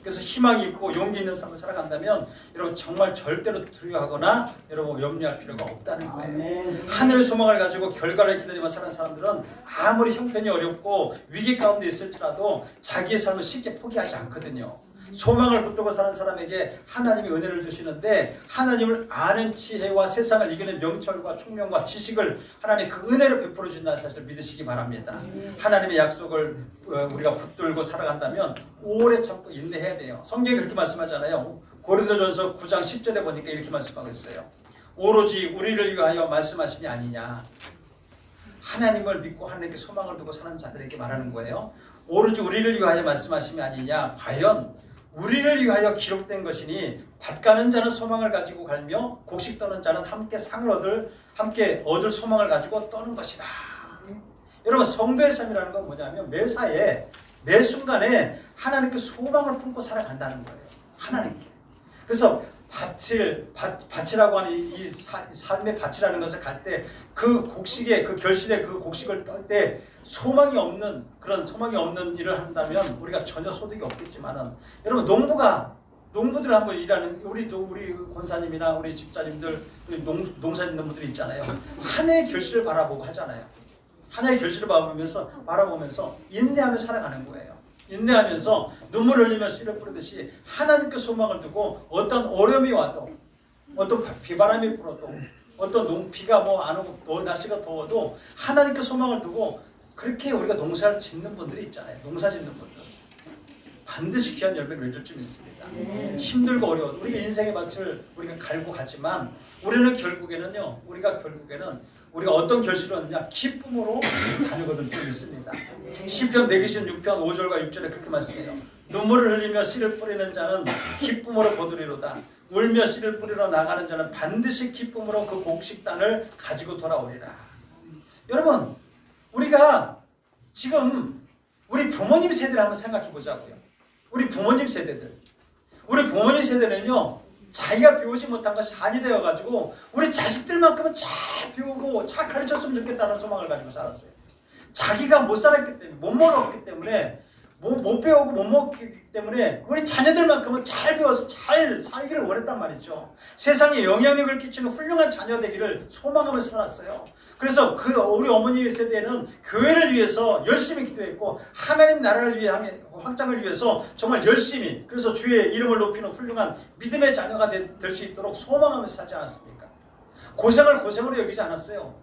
그래서 희망이 있고 용기 있는 삶을 살아간다면 여러분 정말 절대로 두려워하거나 여러분 염려할 필요가 없다는 거예요. 하늘의 소망을 가지고 결과를 기다리며 사는 사람들은 아무리 형편이 어렵고 위기 가운데 있을지라도 자기의 삶을 쉽게 포기하지 않거든요. 소망을 붙들고 사는 사람에게 하나님이 은혜를 주시는데 하나님을 아는 지혜와 세상을 이기는 명철과 총명과 지식을 하나님 그 은혜를 베풀어 주신다는 사실을 믿으시기 바랍니다. 하나님의 약속을 우리가 붙들고 살아간다면 오래 참고 인내해야 돼요. 성경이 그렇게 말씀하잖아요. 고린도전서 9장 10절에 보니까 이렇게 말씀하고 있어요. 오로지 우리를 위하여 말씀하심이 아니냐. 하나님을 믿고 하나님께 소망을 두고 사는 자들에게 말하는 거예요. 오로지 우리를 위하여 말씀하심이 아니냐. 과연 우리를 위하여 기록된 것이니 밭 가는 자는 소망을 가지고 갈며 곡식 떠는 자는 함께 얻을 소망을 가지고 떠는 것이라. 여러분 성도의 삶이라는 건 뭐냐면 매사에 매 순간에 하나님께 소망을 품고 살아간다는 거예요. 하나님께. 그래서 밭이라고 하는 이 삶의 밭이라는 것을 갈 때 그 곡식에 그 결실에 그 곡식을 떨 때 소망이 없는 일을 한다면 우리가 전혀 소득이 없겠지만은 여러분 농부들 한번 일하는 우리 권사님이나 우리 집사님들 농사 짓는 분들이 있잖아요. 한 해의 결실을 바라보고 하잖아요. 한 해의 결실을 바라보면서 인내하며 살아가는 거예요. 인내하면서 눈물을 흘리며 씨를 뿌리듯이 하나님께 소망을 두고 어떤 어려움이 와도 어떤 비바람이 불어도 어떤 비가 안 오고 날씨가 더워도 하나님께 소망을 두고 그렇게 우리가 농사를 짓는 분들이 있잖아요. 농사 짓는 분들 반드시 귀한 열매를 맺을 줄 믿습니다. 힘들고 어려워도 우리 인생의 밭을 우리가 갈고 가지만 우리가 결국에는 우리가 어떤 결실을 얻느냐 기쁨으로 다니거든 줄 믿습니다. 시편 126편 5절과 6절에 그렇게 말씀해요. 눈물을 흘리며 씨를 뿌리는 자는 기쁨으로 거두리로다. 울며 씨를 뿌리러 나가는 자는 반드시 기쁨으로 그 곡식단을 가지고 돌아오리라. 여러분 우리가 지금 우리 부모님 세대를 한번 생각해 보자고요. 우리 부모님 세대는요 자기가 배우지 못한 것이 한이 되어가지고 우리 자식들만큼은 잘 배우고 잘 가르쳤으면 좋겠다는 소망을 가지고 살았어요. 자기가 못 살았기 때문에 못 먹었기 때문에 못 배우고 못 먹기 때문에 우리 자녀들만큼은 잘 배워서 잘 살기를 원했단 말이죠. 세상에 영향력을 끼치는 훌륭한 자녀 되기를 소망하면서 살았어요. 그래서 우리 어머니 세대는 교회를 위해서 열심히 기도했고 하나님 나라를 위해 확장을 위해서 정말 열심히 그래서 주의 이름을 높이는 훌륭한 믿음의 자녀가 될 수 있도록 소망하면서 살지 않았습니까? 고생을 고생으로 여기지 않았어요.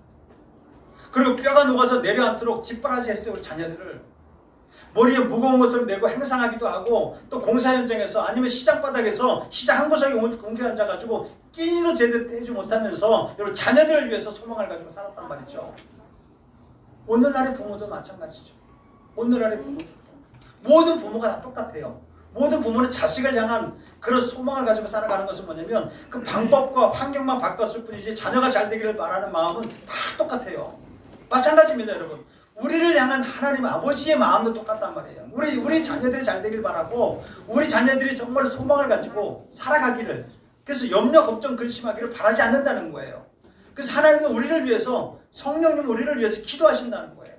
그리고 뼈가 녹아서 내려앉도록 뒷바라지 했어요. 우리 자녀들을. 머리에 무거운 것을 메고 행상하기도 하고 또 공사 현장에서 아니면 시장 바닥에서 시장 한 구석에 공개 앉아가지고 끼니도 제대로 떼지 못하면서 여러분 자녀들을 위해서 소망을 가지고 살았단 말이죠. 오늘날의 부모도 마찬가지죠. 오늘날의 부모도 모든 부모가 다 똑같아요. 모든 부모는 자식을 향한 그런 소망을 가지고 살아가는 것은 뭐냐면 그 방법과 환경만 바꿨을 뿐이지 자녀가 잘 되기를 바라는 마음은 다 똑같아요. 마찬가지입니다, 여러분. 우리를 향한 하나님 아버지의 마음도 똑같단 말이에요. 우리 자녀들이 잘 되길 바라고 우리 자녀들이 정말 소망을 가지고 살아가기를 그래서 염려, 걱정, 근심하기를 바라지 않는다는 거예요. 그래서 하나님은 우리를 위해서 성령님 우리를 위해서 기도하신다는 거예요.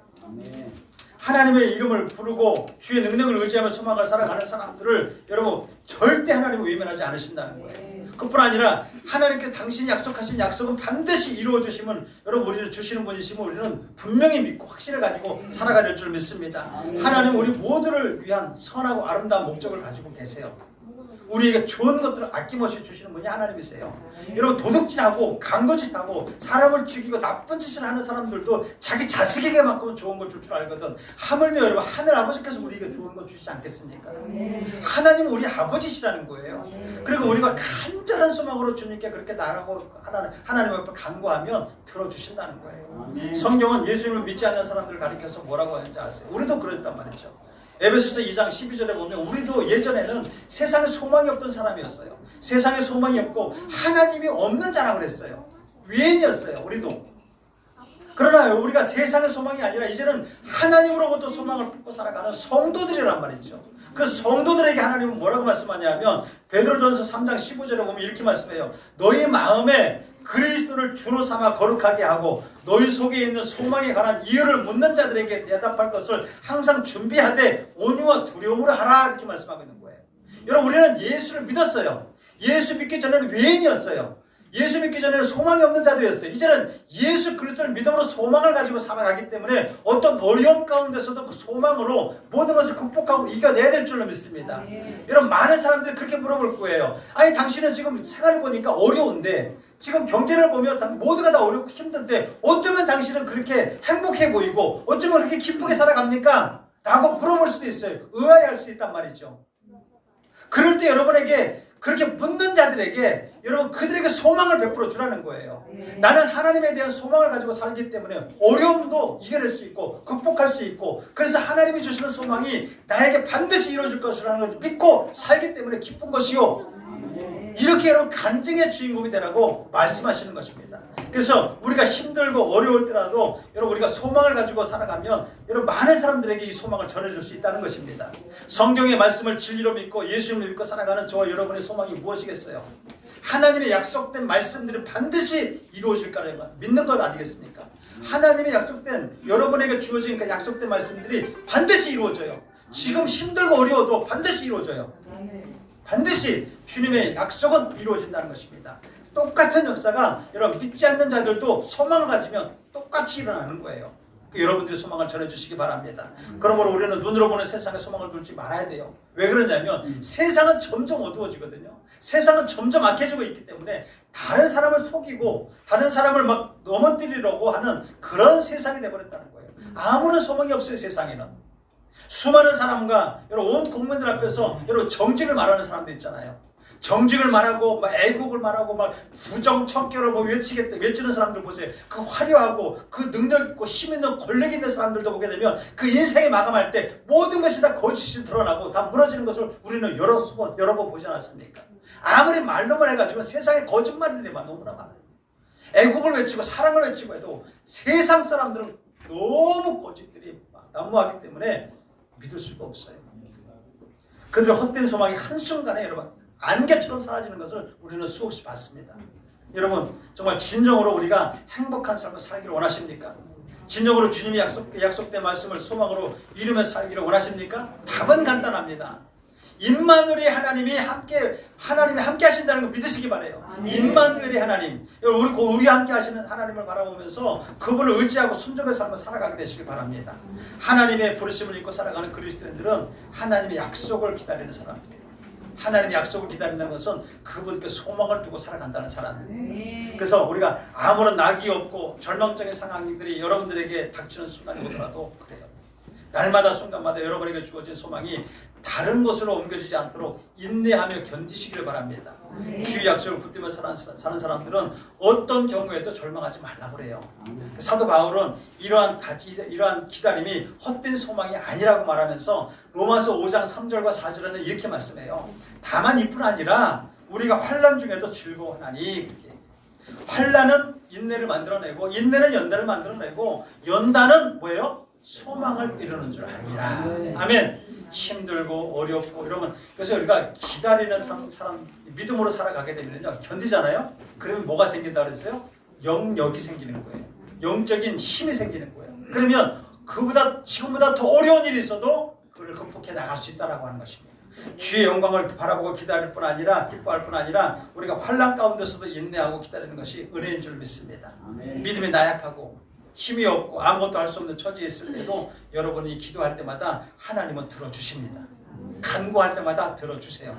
하나님의 이름을 부르고 주의 능력을 의지하며 소망을 살아가는 사람들을 여러분 절대 하나님을 외면하지 않으신다는 거예요. 그뿐 아니라 하나님께 당신이 약속하신 약속은 반드시 이루어 주심을 여러분 우리를 주시는 분이시면 우리는 분명히 믿고 확신을 가지고 살아가야 될 줄 믿습니다. 하나님 우리 모두를 위한 선하고 아름다운 목적을 가지고 계세요. 우리에게 좋은 것들을 아낌없이 주시는 분이 하나님이세요. 여러분 도둑질하고 강도짓하고 사람을 죽이고 나쁜 짓을 하는 사람들도 자기 자식에게만큼은 좋은 걸 줄 알거든. 하물며 여러분 하늘 아버지께서 우리에게 좋은 거 주시지 않겠습니까? 하나님은 우리 아버지시라는 거예요. 그리고 우리가 간절한 소망으로 주님께 그렇게 나가고 하나님 앞에 간구하면 들어주신다는 거예요. 성경은 예수님을 믿지 않는 사람들을 가리켜서 뭐라고 하는지 아세요? 우리도 그랬단 말이죠. 에베소서 2장 12절에 보면 우리도 예전에는 세상에 소망이 없던 사람이었어요. 세상에 소망이 없고 하나님이 없는 자라고 그랬어요. 유인이었어요. 우리도. 그러나 우리가 세상의 소망이 아니라 이제는 하나님으로부터 소망을 품고 살아가는 성도들이란 말이죠. 그 성도들에게 하나님은 뭐라고 말씀하냐면 베드로전서 3장 15절에 보면 이렇게 말씀해요. 너희 마음에 그리스도를 주로 삼아 거룩하게 하고 너희 속에 있는 소망에 관한 이유를 묻는 자들에게 대답할 것을 항상 준비하되 온유와 두려움으로 하라 이렇게 말씀하고 있는 거예요. 여러분 우리는 예수를 믿었어요. 예수 믿기 전에는 외인이었어요. 예수 믿기 전에는 소망이 없는 자들이었어요. 이제는 예수 그리스도를 믿음으로 소망을 가지고 살아가기 때문에 어떤 어려움 가운데서도 그 소망으로 모든 것을 극복하고 이겨내야 될 줄로 믿습니다. 여러분 많은 사람들이 그렇게 물어볼 거예요. 아니 당신은 지금 생활을 보니까 어려운데 지금 경제를 보면 모두가 다 어렵고 힘든데 어쩌면 당신은 그렇게 행복해 보이고 어쩌면 그렇게 기쁘게 살아갑니까? 라고 물어볼 수도 있어요. 의아해할 수 있단 말이죠. 그럴 때 여러분에게 그렇게 묻는 자들에게 여러분 그들에게 소망을 베풀어 주라는 거예요. 나는 하나님에 대한 소망을 가지고 살기 때문에 어려움도 이겨낼 수 있고 극복할 수 있고 그래서 하나님이 주시는 소망이 나에게 반드시 이루어질 것이라는 것을 믿고 살기 때문에 기쁜 것이요. 이렇게 여러분 간증의 주인공이 되라고 말씀하시는 것입니다. 그래서 우리가 힘들고 어려울 때라도 여러분 우리가 소망을 가지고 살아가면 여러분 많은 사람들에게 이 소망을 전해줄 수 있다는 것입니다. 성경의 말씀을 진리로 믿고 예수님을 믿고 살아가는 저와 여러분의 소망이 무엇이겠어요? 하나님의 약속된 말씀들은 반드시 이루어질 거라는 믿는 것 아니겠습니까? 하나님의 약속된 여러분에게 주어진 그 약속된 말씀들이 반드시 이루어져요. 지금 힘들고 어려워도 반드시 이루어져요. 반드시 주님의 약속은 이루어진다는 것입니다. 똑같은 역사가 여러분 믿지 않는 자들도 소망을 가지면 똑같이 일어나는 거예요. 여러분들의 소망을 전해주시기 바랍니다. 그러므로 우리는 눈으로 보는 세상에 소망을 두지 말아야 돼요. 왜 그러냐면 세상은 점점 어두워지거든요. 세상은 점점 악해지고 있기 때문에 다른 사람을 속이고 다른 사람을 막 넘어뜨리려고 하는 그런 세상이 돼버렸다는 거예요. 아무런 소망이 없어요. 세상에는 수많은 사람과 여러분 온 국민들 앞에서 여러분 정직을 말하는 사람들 있잖아요. 정직을 말하고 막 애국을 말하고 막 부정청결을 뭐 외치는 사람들 보세요. 그 화려하고 그 능력 있고 힘 있는 권력 있는 사람들도 보게 되면 그 인생이 마감할 때 모든 것이 다 거짓이 드러나고 다 무너지는 것을 우리는 여러 번 보지 않았습니까? 아무리 말로만 해가지고 세상에 거짓말들이 너무나 많아요. 애국을 외치고 사랑을 외치고 해도 세상 사람들은 너무 거짓들이 난무하기 때문에 믿을 수가 없어요. 그들의 헛된 소망이 한순간에 여러분 안개처럼 사라지는 것을 우리는 수없이 봤습니다. 여러분 정말 진정으로 우리가 행복한 삶을 살기를 원하십니까? 진정으로 주님이 약속된 말씀을 소망으로 이루며 살기를 원하십니까? 답은 간단합니다. 임마누엘의 하나님이 함께 하신다는 걸 믿으시기 바라요. 임마누엘의 하나님, 우리 함께 하시는 하나님을 바라보면서 그분을 의지하고 순종의 삶을 살아가게 되시길 바랍니다. 하나님의 부르심을 입고 살아가는 그리스도인들은 하나님의 약속을 기다리는 사람들이에요. 하나님의 약속을 기다린다는 것은 그분께 소망을 두고 살아간다는 사람들. 그래서 우리가 아무런 낙이 없고 절망적인 상황들이 여러분들에게 닥치는 순간이 오더라도 그래요. 날마다 순간마다 여러분에게 주어진 소망이 다른 곳으로 옮겨지지 않도록 인내하며 견디시기를 바랍니다. 주의 약속을 붙들며 사는 사람들은 어떤 경우에도 절망하지 말라고 그래요. 사도 바울은 이러한 기다림이 헛된 소망이 아니라고 말하면서 로마서 5장 3절과 4절에는 이렇게 말씀해요. 다만 이뿐 아니라 우리가 환난 중에도 즐거워하나니, 환난은 인내를 만들어내고 인내는 연단을 만들어내고 연단은 뭐예요? 소망을 이루는 줄 알리라. 아멘. 힘들고 어렵고 이러면 그래서 우리가 기다리는 사람 믿음으로 살아가게 되면요 견디잖아요. 그러면 뭐가 생긴다 그랬어요? 영역이 생기는 거예요. 영적인 힘이 생기는 거예요. 그러면 지금보다 더 어려운 일이 있어도 그를 극복해 나갈 수 있다라고 하는 것입니다. 주의 영광을 바라보고 기다릴 뿐 아니라 기뻐할 뿐 아니라 우리가 환난 가운데서도 인내하고 기다리는 것이 은혜인 줄 믿습니다. 믿음이 나약하고 힘이 없고 아무것도 할 수 없는 처지에 있을 때도 여러분이 기도할 때마다 하나님은 들어주십니다. 간구할 때마다 들어주세요.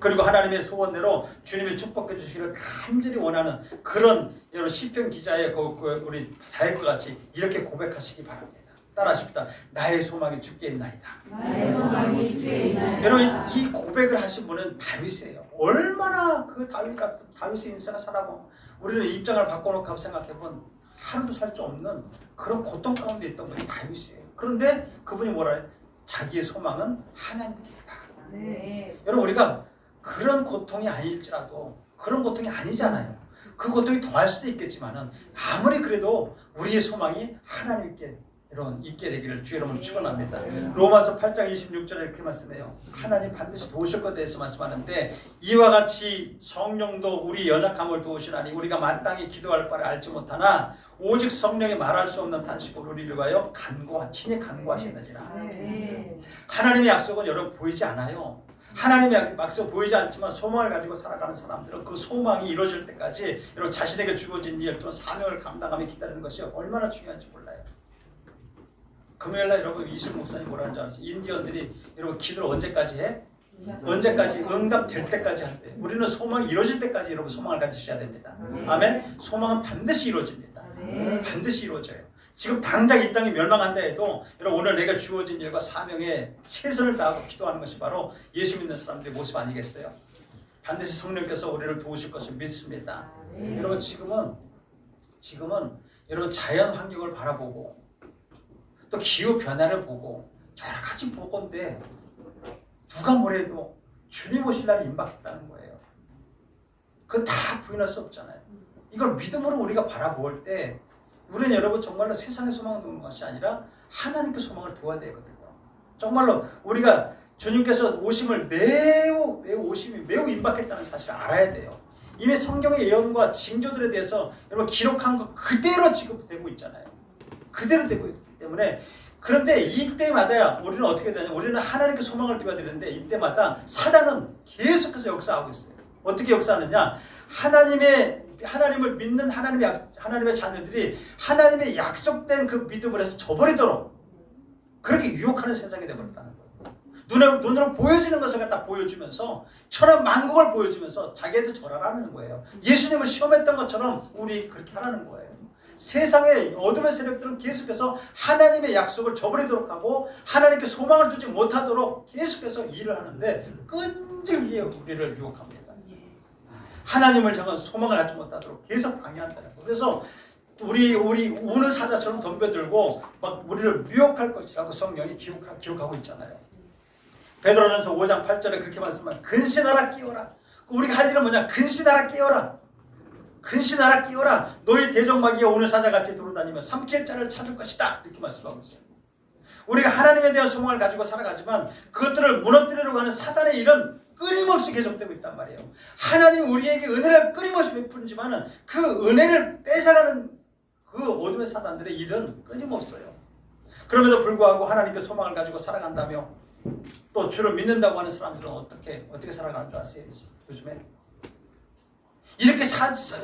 그리고 하나님의 소원대로 주님이 축복해 주시기를 간절히 원하는 그런 여러분 시편 기자의 우리 다윗과 같이 이렇게 고백하시기 바랍니다. 따라하십시다. 나의 소망이 주께 있나이다. 여러분 이 고백을 하신 분은 다윗이에요. 얼마나 그 다윗 같은 다윗의 인생을 살아보면 우리는 입장을 바꿔놓고 생각해보면 하루도 살 수 없는 그런 고통 가운데 있던 분이 다윗이에요. 그런데 그분이 뭐라 해요? 자기의 소망은 하나님이다. 여러분 우리가 그런 고통이 아닐지라도 그런 고통이 아니잖아요. 그 고통이 더할 수도 있겠지만은 아무리 그래도 우리의 소망이 하나님께 여러분 있게 되기를 주 여러분 축원합니다. 로마서 8장 26절에 이렇게 말씀해요. 하나님 반드시 도우실 것에 대해서 말씀하는데 이와 같이 성령도 우리 연약함을 도우시나니 우리가 마땅히 기도할 바를 알지 못하나 오직 성령이 말할 수 없는 탄식으로 우리를 위하여 친히 간구하시느니라. 하나님의 약속은 여러분 보이지 않아요. 하나님의 약속 보이지 않지만 소망을 가지고 살아가는 사람들은 그 소망이 이루어질 때까지 여러분 자신에게 주어진 일 또는 사명을 감당하며 기다리는 것이 얼마나 중요한지 몰라요. 금요일날 여러분 이슬 목사님 뭐라 하는지 아세요? 인디언들이 여러분 기도를 언제까지 해? 언제까지? 응답될 때까지 한대. 우리는 소망이 이루어질 때까지 여러분 소망을 가지셔야 됩니다. 아멘. 소망은 반드시 이루어집니다. 반드시 이루어져요. 지금 당장 이 땅이 멸망한다 해도 여러분 오늘 내가 주어진 일과 사명에 최선을 다하고 기도하는 것이 바로 예수 믿는 사람들의 모습 아니겠어요? 반드시 성령께서 우리를 도우실 것을 믿습니다. 여러분 지금은 여러분 자연 환경을 바라보고 또 기후 변화를 보고 여러 가지 보건데 누가 뭐래도 주님 오실 날이 임박했다는 거예요. 그거 다 부인할 수 없잖아요. 이걸 믿음으로 우리가 바라볼 때 우리는 여러분 정말로 세상의 소망을 두는 것이 아니라 하나님께 소망을 두어야 되거든요. 정말로 우리가 주님께서 오심을 매우 임박했다는 사실을 알아야 돼요. 이미 성경의 예언과 징조들에 대해서 여러분 기록한 거 그대로 지금 되고 있잖아요. 그대로 되고 있기 때문에 그런데 이때마다 우리는 어떻게 되냐? 우리는 하나님께 소망을 두어야 되는데 이때마다 사단은 계속해서 역사하고 있어요. 어떻게 역사하느냐? 하나님을 믿는 하나님의 자녀들이 하나님의 약속된 그 믿음을 해서 저버리도록 그렇게 유혹하는 세상이 되어버렸다는 거예요. 눈으로 보여지는 것을 갖다 보여주면서 천한 만국을 보여주면서 자기애도 절하라는 거예요. 예수님을 시험했던 것처럼 우리 그렇게 하라는 거예요. 세상의 어둠의 세력들은 계속해서 하나님의 약속을 저버리도록 하고 하나님께 소망을 두지 못하도록 계속해서 일을 하는데 끈질기게 우리를 유혹합니다. 하나님을 향한 소망을 갖지 못하도록 계속 방해한다는 거예요. 그래서 우리 우는 사자처럼 덤벼들고 막 우리를 미혹할 것이라고 성령이 기록하고 있잖아요. 베드로전서 5장 8절에 그렇게 말씀합니다. 근신하라 끼어라. 우리가 할 일은 뭐냐? 근신하라 끼어라. 근신하라 끼어라. 너희 대적마귀가 오늘 사자같이 돌아다니며 삼킬 자를 찾을 것이다. 이렇게 말씀하고 있어요. 우리가 하나님에 대한 소망을 가지고 살아가지만 그것들을 무너뜨리려고 하는 사단의 일은 끊임없이 계속되고 있단 말이에요. 하나님이 우리에게 은혜를 끊임없이 베푸지만은 그 은혜를 뺏어가는 그 어둠의 사단들의 일은 끊임없어요. 그럼에도 불구하고 하나님께 소망을 가지고 살아간다며 또 주를 믿는다고 하는 사람들은 어떻게 살아가는 줄 아세요? 요즘에 이렇게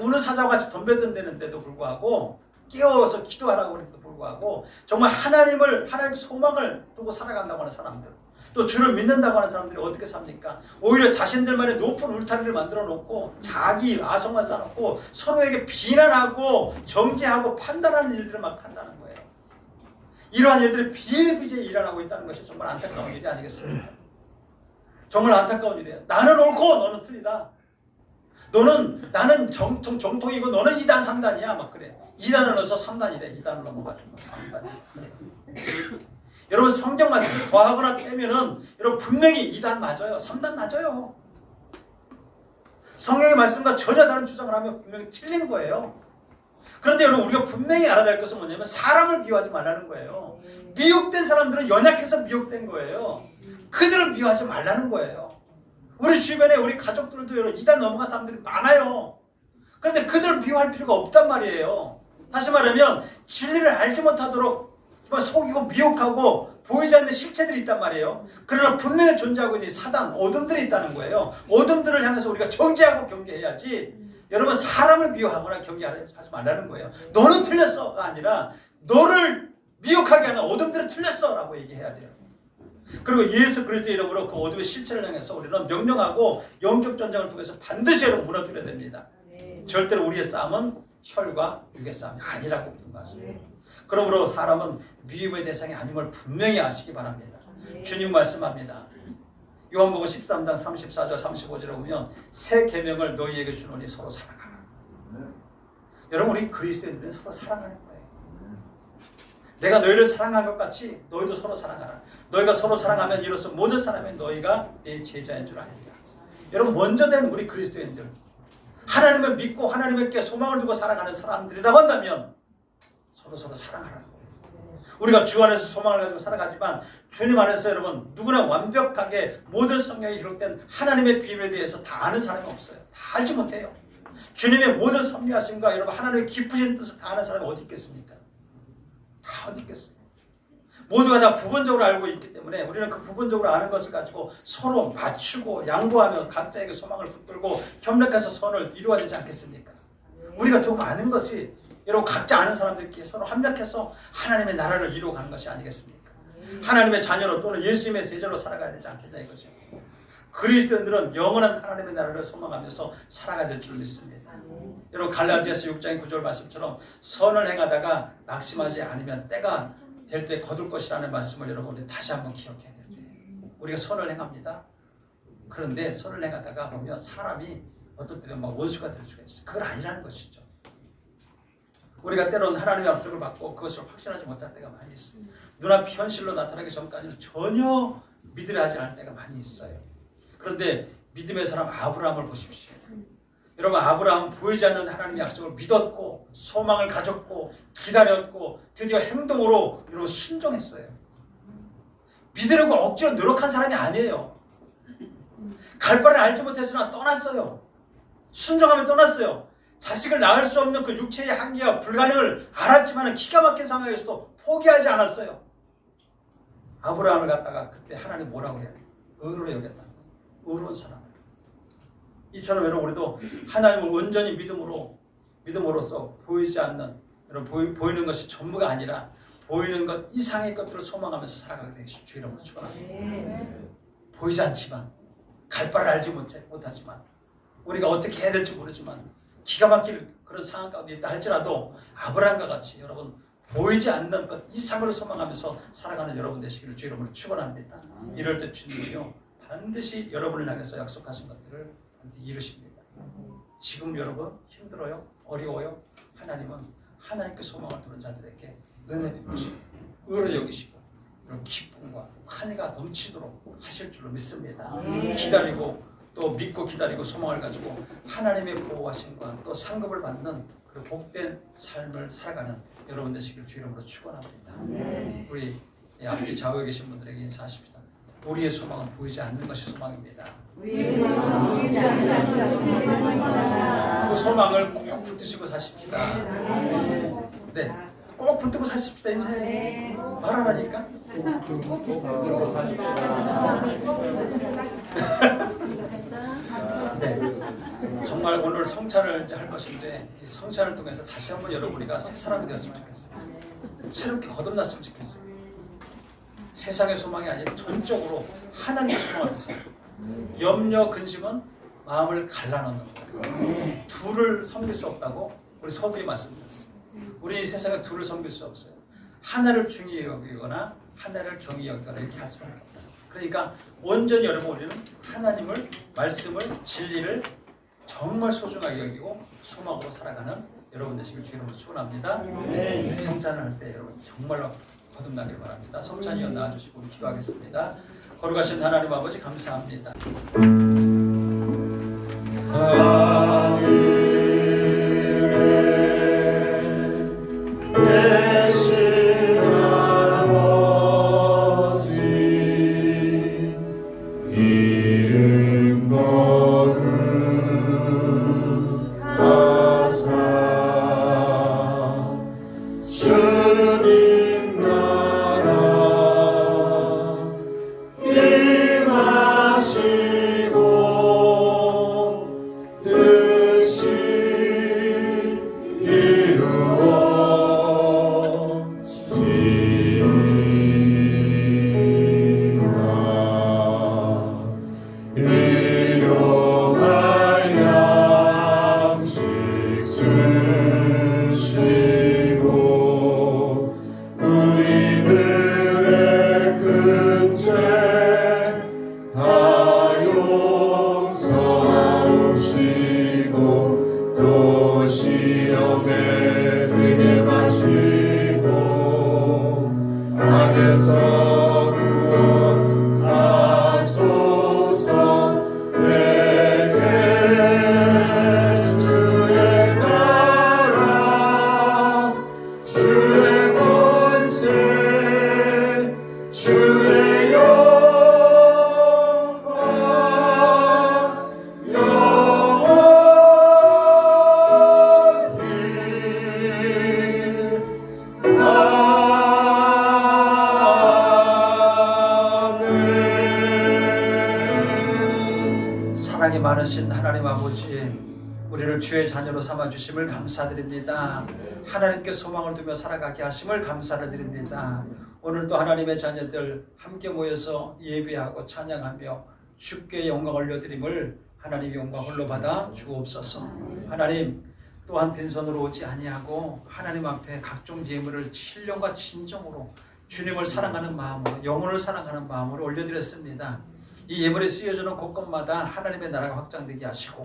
우는 사자와 같이 덤벼든다는데도 불구하고 깨워서 기도하라고 그래도 불구하고 정말 하나님께 소망을 두고 살아간다고 하는 사람들 또 주를 믿는다고 하는 사람들이 어떻게 삽니까? 오히려 자신들만의 높은 울타리를 만들어 놓고 자기 아성만 쌓아놓고 서로에게 비난하고 정죄하고 판단하는 일들을 막 한다는 거예요. 이러한 일들이 비일비재에 일어나고 있다는 것이 정말 안타까운 일이 아니겠습니까? 정말 안타까운 일이에요. 나는 옳고 너는 틀리다. 나는 정통이고 너는 2단 3단이야 막 그래. 2단을 넣어서 3단이래. 2단을 넘어가지고 3단. 여러분 성경 말씀을 더하거나 빼면은 여러분 분명히 2단 맞아요. 3단 맞아요. 성경의 말씀과 전혀 다른 주장을 하면 분명히 틀린 거예요. 그런데 여러분 우리가 분명히 알아야 될 것은 뭐냐면 사람을 미워하지 말라는 거예요. 미혹된 사람들은 연약해서 미혹된 거예요. 그들을 미워하지 말라는 거예요. 우리 주변에 우리 가족들도 여러분 2단 넘어간 사람들이 많아요. 그런데 그들을 미워할 필요가 없단 말이에요. 다시 말하면 진리를 알지 못하도록 속이고 미혹하고 보이지 않는 실체들이 있단 말이에요. 그러나 분명히 존재하고 있는 사단, 어둠들이 있다는 거예요. 어둠들을 향해서 우리가 정죄하고 경계해야지 여러분 사람을 미워하거나 경계하지 말라는 거예요. 너는 틀렸어가 아니라 너를 미혹하게 하는 어둠들은 틀렸어라고 얘기해야 돼요. 그리고 예수 그리스도의 이름으로 그 어둠의 실체를 향해서 우리는 명령하고 영적 전쟁을 통해서 반드시 여러분 무너뜨려야 됩니다. 절대로 우리의 싸움은 혈과 육의 싸움이 아니라고 말씀합니다. 그러므로 사람은 미움의 대상이 아님을 분명히 아시기 바랍니다. 주님 말씀합니다. 요한복음 13장 34절 35절에 보면 새 계명을 너희에게 주노니 서로 사랑하라. 여러분 우리 그리스도인들은 서로 사랑하는 거예요. 내가 너희를 사랑한 것 같이 너희도 서로 사랑하라. 너희가 서로 사랑하면 이로써 모든 사람이 너희가 내 제자인 줄 알리라. 여러분 먼저 된 우리 그리스도인들 하나님을 믿고 하나님께 소망을 두고 살아가는 사람들이라고 한다면 서로 사랑하라는 거예요. 우리가 주 안에서 소망을 가지고 살아가지만 주님 안에서 여러분 누구나 완벽하게 모든 성경에 기록된 하나님의 비밀에 대해서 다 아는 사람이 없어요. 다 알지 못해요. 주님의 모든 섭리하심과 여러분 하나님의 깊으신 뜻을 다 아는 사람이 어디 있겠습니까? 다 어디 있겠습니까? 모두가 다 부분적으로 알고 있기 때문에 우리는 그 부분적으로 아는 것을 가지고 서로 맞추고 양보하며 각자에게 소망을 붙들고 협력해서 선을 이루어야 되지 않겠습니까? 우리가 조금 아는 것이 여러분 각자 아는 사람들끼리 서로 협력해서 하나님의 나라를 이루어가는 것이 아니겠습니까? 하나님의 자녀로 또는 예수님의 세자로 살아가야 되지 않겠냐 이거죠. 그리스도인들은 영원한 하나님의 나라를 소망하면서 살아가야 될 줄 믿습니다. 여러분 갈라디아서 6장 9절 말씀처럼 선을 행하다가 낙심하지 않으면 때가 될 때 거둘 것이라는 말씀을 여러분이 다시 한번 기억해야 될 때예요. 우리가 선을 행합니다. 그런데 선을 행하다가 보면 사람이 어떨 때는 막 원수가 될 수가 있어요. 그건 아니라는 것이죠. 우리가 때로는 하나님의 약속을 받고 그것을 확신하지 못할 때가 많이 있어요. 눈앞이 현실로 나타나기 전까지는 전혀 믿으려 하지 않을 때가 많이 있어요. 그런데 믿음의 사람 아브라함을 보십시오. 여러분 아브라함은 보이지 않는 하나님의 약속을 믿었고 소망을 가졌고 기다렸고 드디어 행동으로 여러분 순종했어요. 믿으려고 억지로 노력한 사람이 아니에요. 갈 바를 알지 못했으나 떠났어요. 순종하며 떠났어요. 자식을 낳을 수 없는 그 육체의 한계와 불가능을 알았지만 기가 막힌 상황에서도 포기하지 않았어요. 아브라함을 갖다가 그때 하나님 뭐라고 해요? 의로 여겼다. 의로운 사람. 이처럼 여러분 우리도 하나님을 온전히 믿음으로써 보이지 않는 여러분 보이는 것이 전부가 아니라 보이는 것 이상의 것들을 소망하면서 살아가게 되시길 주 이름으로 축원합니다. 보이지 않지만 갈 바를 알지 못하지만 우리가 어떻게 해야 될지 모르지만 기가 막힐 그런 상황 가운데 있다 할지라도 아브라함과 같이 여러분 보이지 않는 것 이상으로 소망하면서 살아가는 여러분 되시기를 주 이름으로 축원합니다. 이럴 때 주님은요 반드시 여러분을 향해서 약속하신 것들을 이루십니다. 지금 여러분 힘들어요? 어려워요? 하나님은 하나님께 소망을 두는 자들에게 은혜 베푸시고 의로 여기시고 이런 기쁨과 환희가 넘치도록 하실 줄로 믿습니다. 기다리고 또 믿고 기다리고 소망을 가지고 하나님의 보호하심과 또 상급을 받는 그런 복된 삶을 살아가는 여러분 되시길 주 이름으로 축원합니다. 우리 앞뒤 좌우에 계신 분들에게 인사하십니다. 우리의 소망은 보이지 않는 것이 소망입니다. 그 소망을 꼭 붙드시고 사십시다. 네, 꼭 붙들고 사십시다. 인사해. 말하라니까. 네, 정말 오늘 성찬을 이제 할 것인데 이 성찬을 통해서 다시 한번 여러분이가 새 사람이 되었으면 좋겠어요. 새롭게 거듭났으면 좋겠어요. 세상의 소망이 아니라 전적으로 하나님의 소망을 두세요. 염려, 근심은 마음을 갈라놓는 거예요. 둘을 섬길 수 없다고 우리 서두에 말씀드렸어요. 우리 이 세상에 둘을 섬길 수 없어요. 하나를 중히 여기거나 하나를 경히 여기거나 이렇게 할 수밖에 없다. 그러니까 온전히 여러분 우리는 하나님을 말씀을 진리를 정말 소중하게 여기고 소망으로 살아가는 여러분 되시길 주 이름으로 축원합니다. 네, 성찬을 할 때 여러분 정말로 거듭나기를 바랍니다. 성찬이여 나와주시고 기도하겠습니다. 거룩하신 하나님 아버지 감사합니다. 사랑이 많으신 하나님 아버지, 우리를 주의 자녀로 삼아주심을 감사드립니다. 하나님께 소망을 두며 살아가게 하심을 감사를 드립니다. 오늘도 하나님의 자녀들 함께 모여서 예배하고 찬양하며 주께 영광 올려드림을 하나님의 영광 홀로 받아 주옵소서. 하나님 또한 빈손으로 오지 아니하고 하나님 앞에 각종 예물을 신령과 진정으로 주님을 사랑하는 마음으로 영혼을 사랑하는 마음으로 올려드렸습니다. 이 예물이 쓰여지는 곳곳마다 하나님의 나라가 확장되게 하시고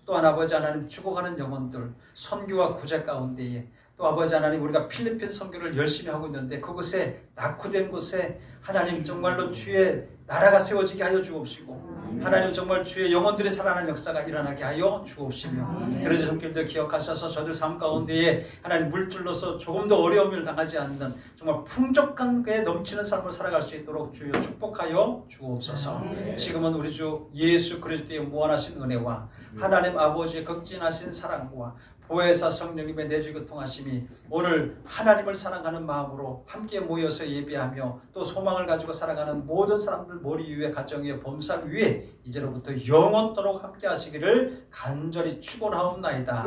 또한 아버지 하나님 죽어가는 영혼들 선교와 구제 가운데에 또 아버지 하나님 우리가 필리핀 선교를 열심히 하고 있는데 그곳에 낙후된 곳에 하나님 정말로 주의 나라가 세워지게 하여 주옵시고 하나님 정말 주의 영혼들이 살아나는 역사가 일어나게 하여 주옵시며 들어진 손길들 기억하셔서 저들 삶 가운데에 하나님 물질로서 조금 더 어려움을 당하지 않는 정말 풍족한 게 넘치는 삶을 살아갈 수 있도록 주여 축복하여 주옵소서. 지금은 우리 주 예수 그리스도의 무한하신 은혜와 하나님 아버지의 극진하신 사랑과 보혜사 성령님의 내주고 통하심이 오늘 하나님을 사랑하는 마음으로 함께 모여서 예배하며 또 소망을 가지고 살아가는 모든 사람들 머리 위에 가정 위에 범사 위에 이제로부터 영원토록 함께 하시기를 간절히 축원하옵나이다.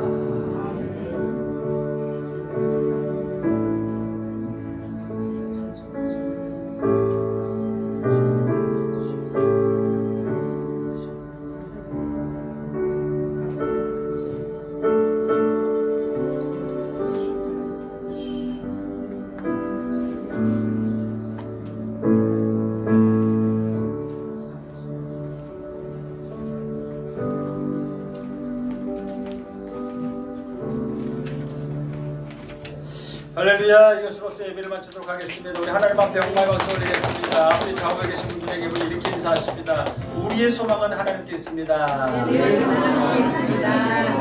할렐루야. 이것으로서 예배를 마치도록 하겠습니다. 우리 하나님 앞에 영광의 박수 올리겠습니다. 우리 좌우에 계신 분들에게 우리 이렇게 인사하십니다. 우리의 소망은 하나님께 있습니다. 하나님께 있습니다.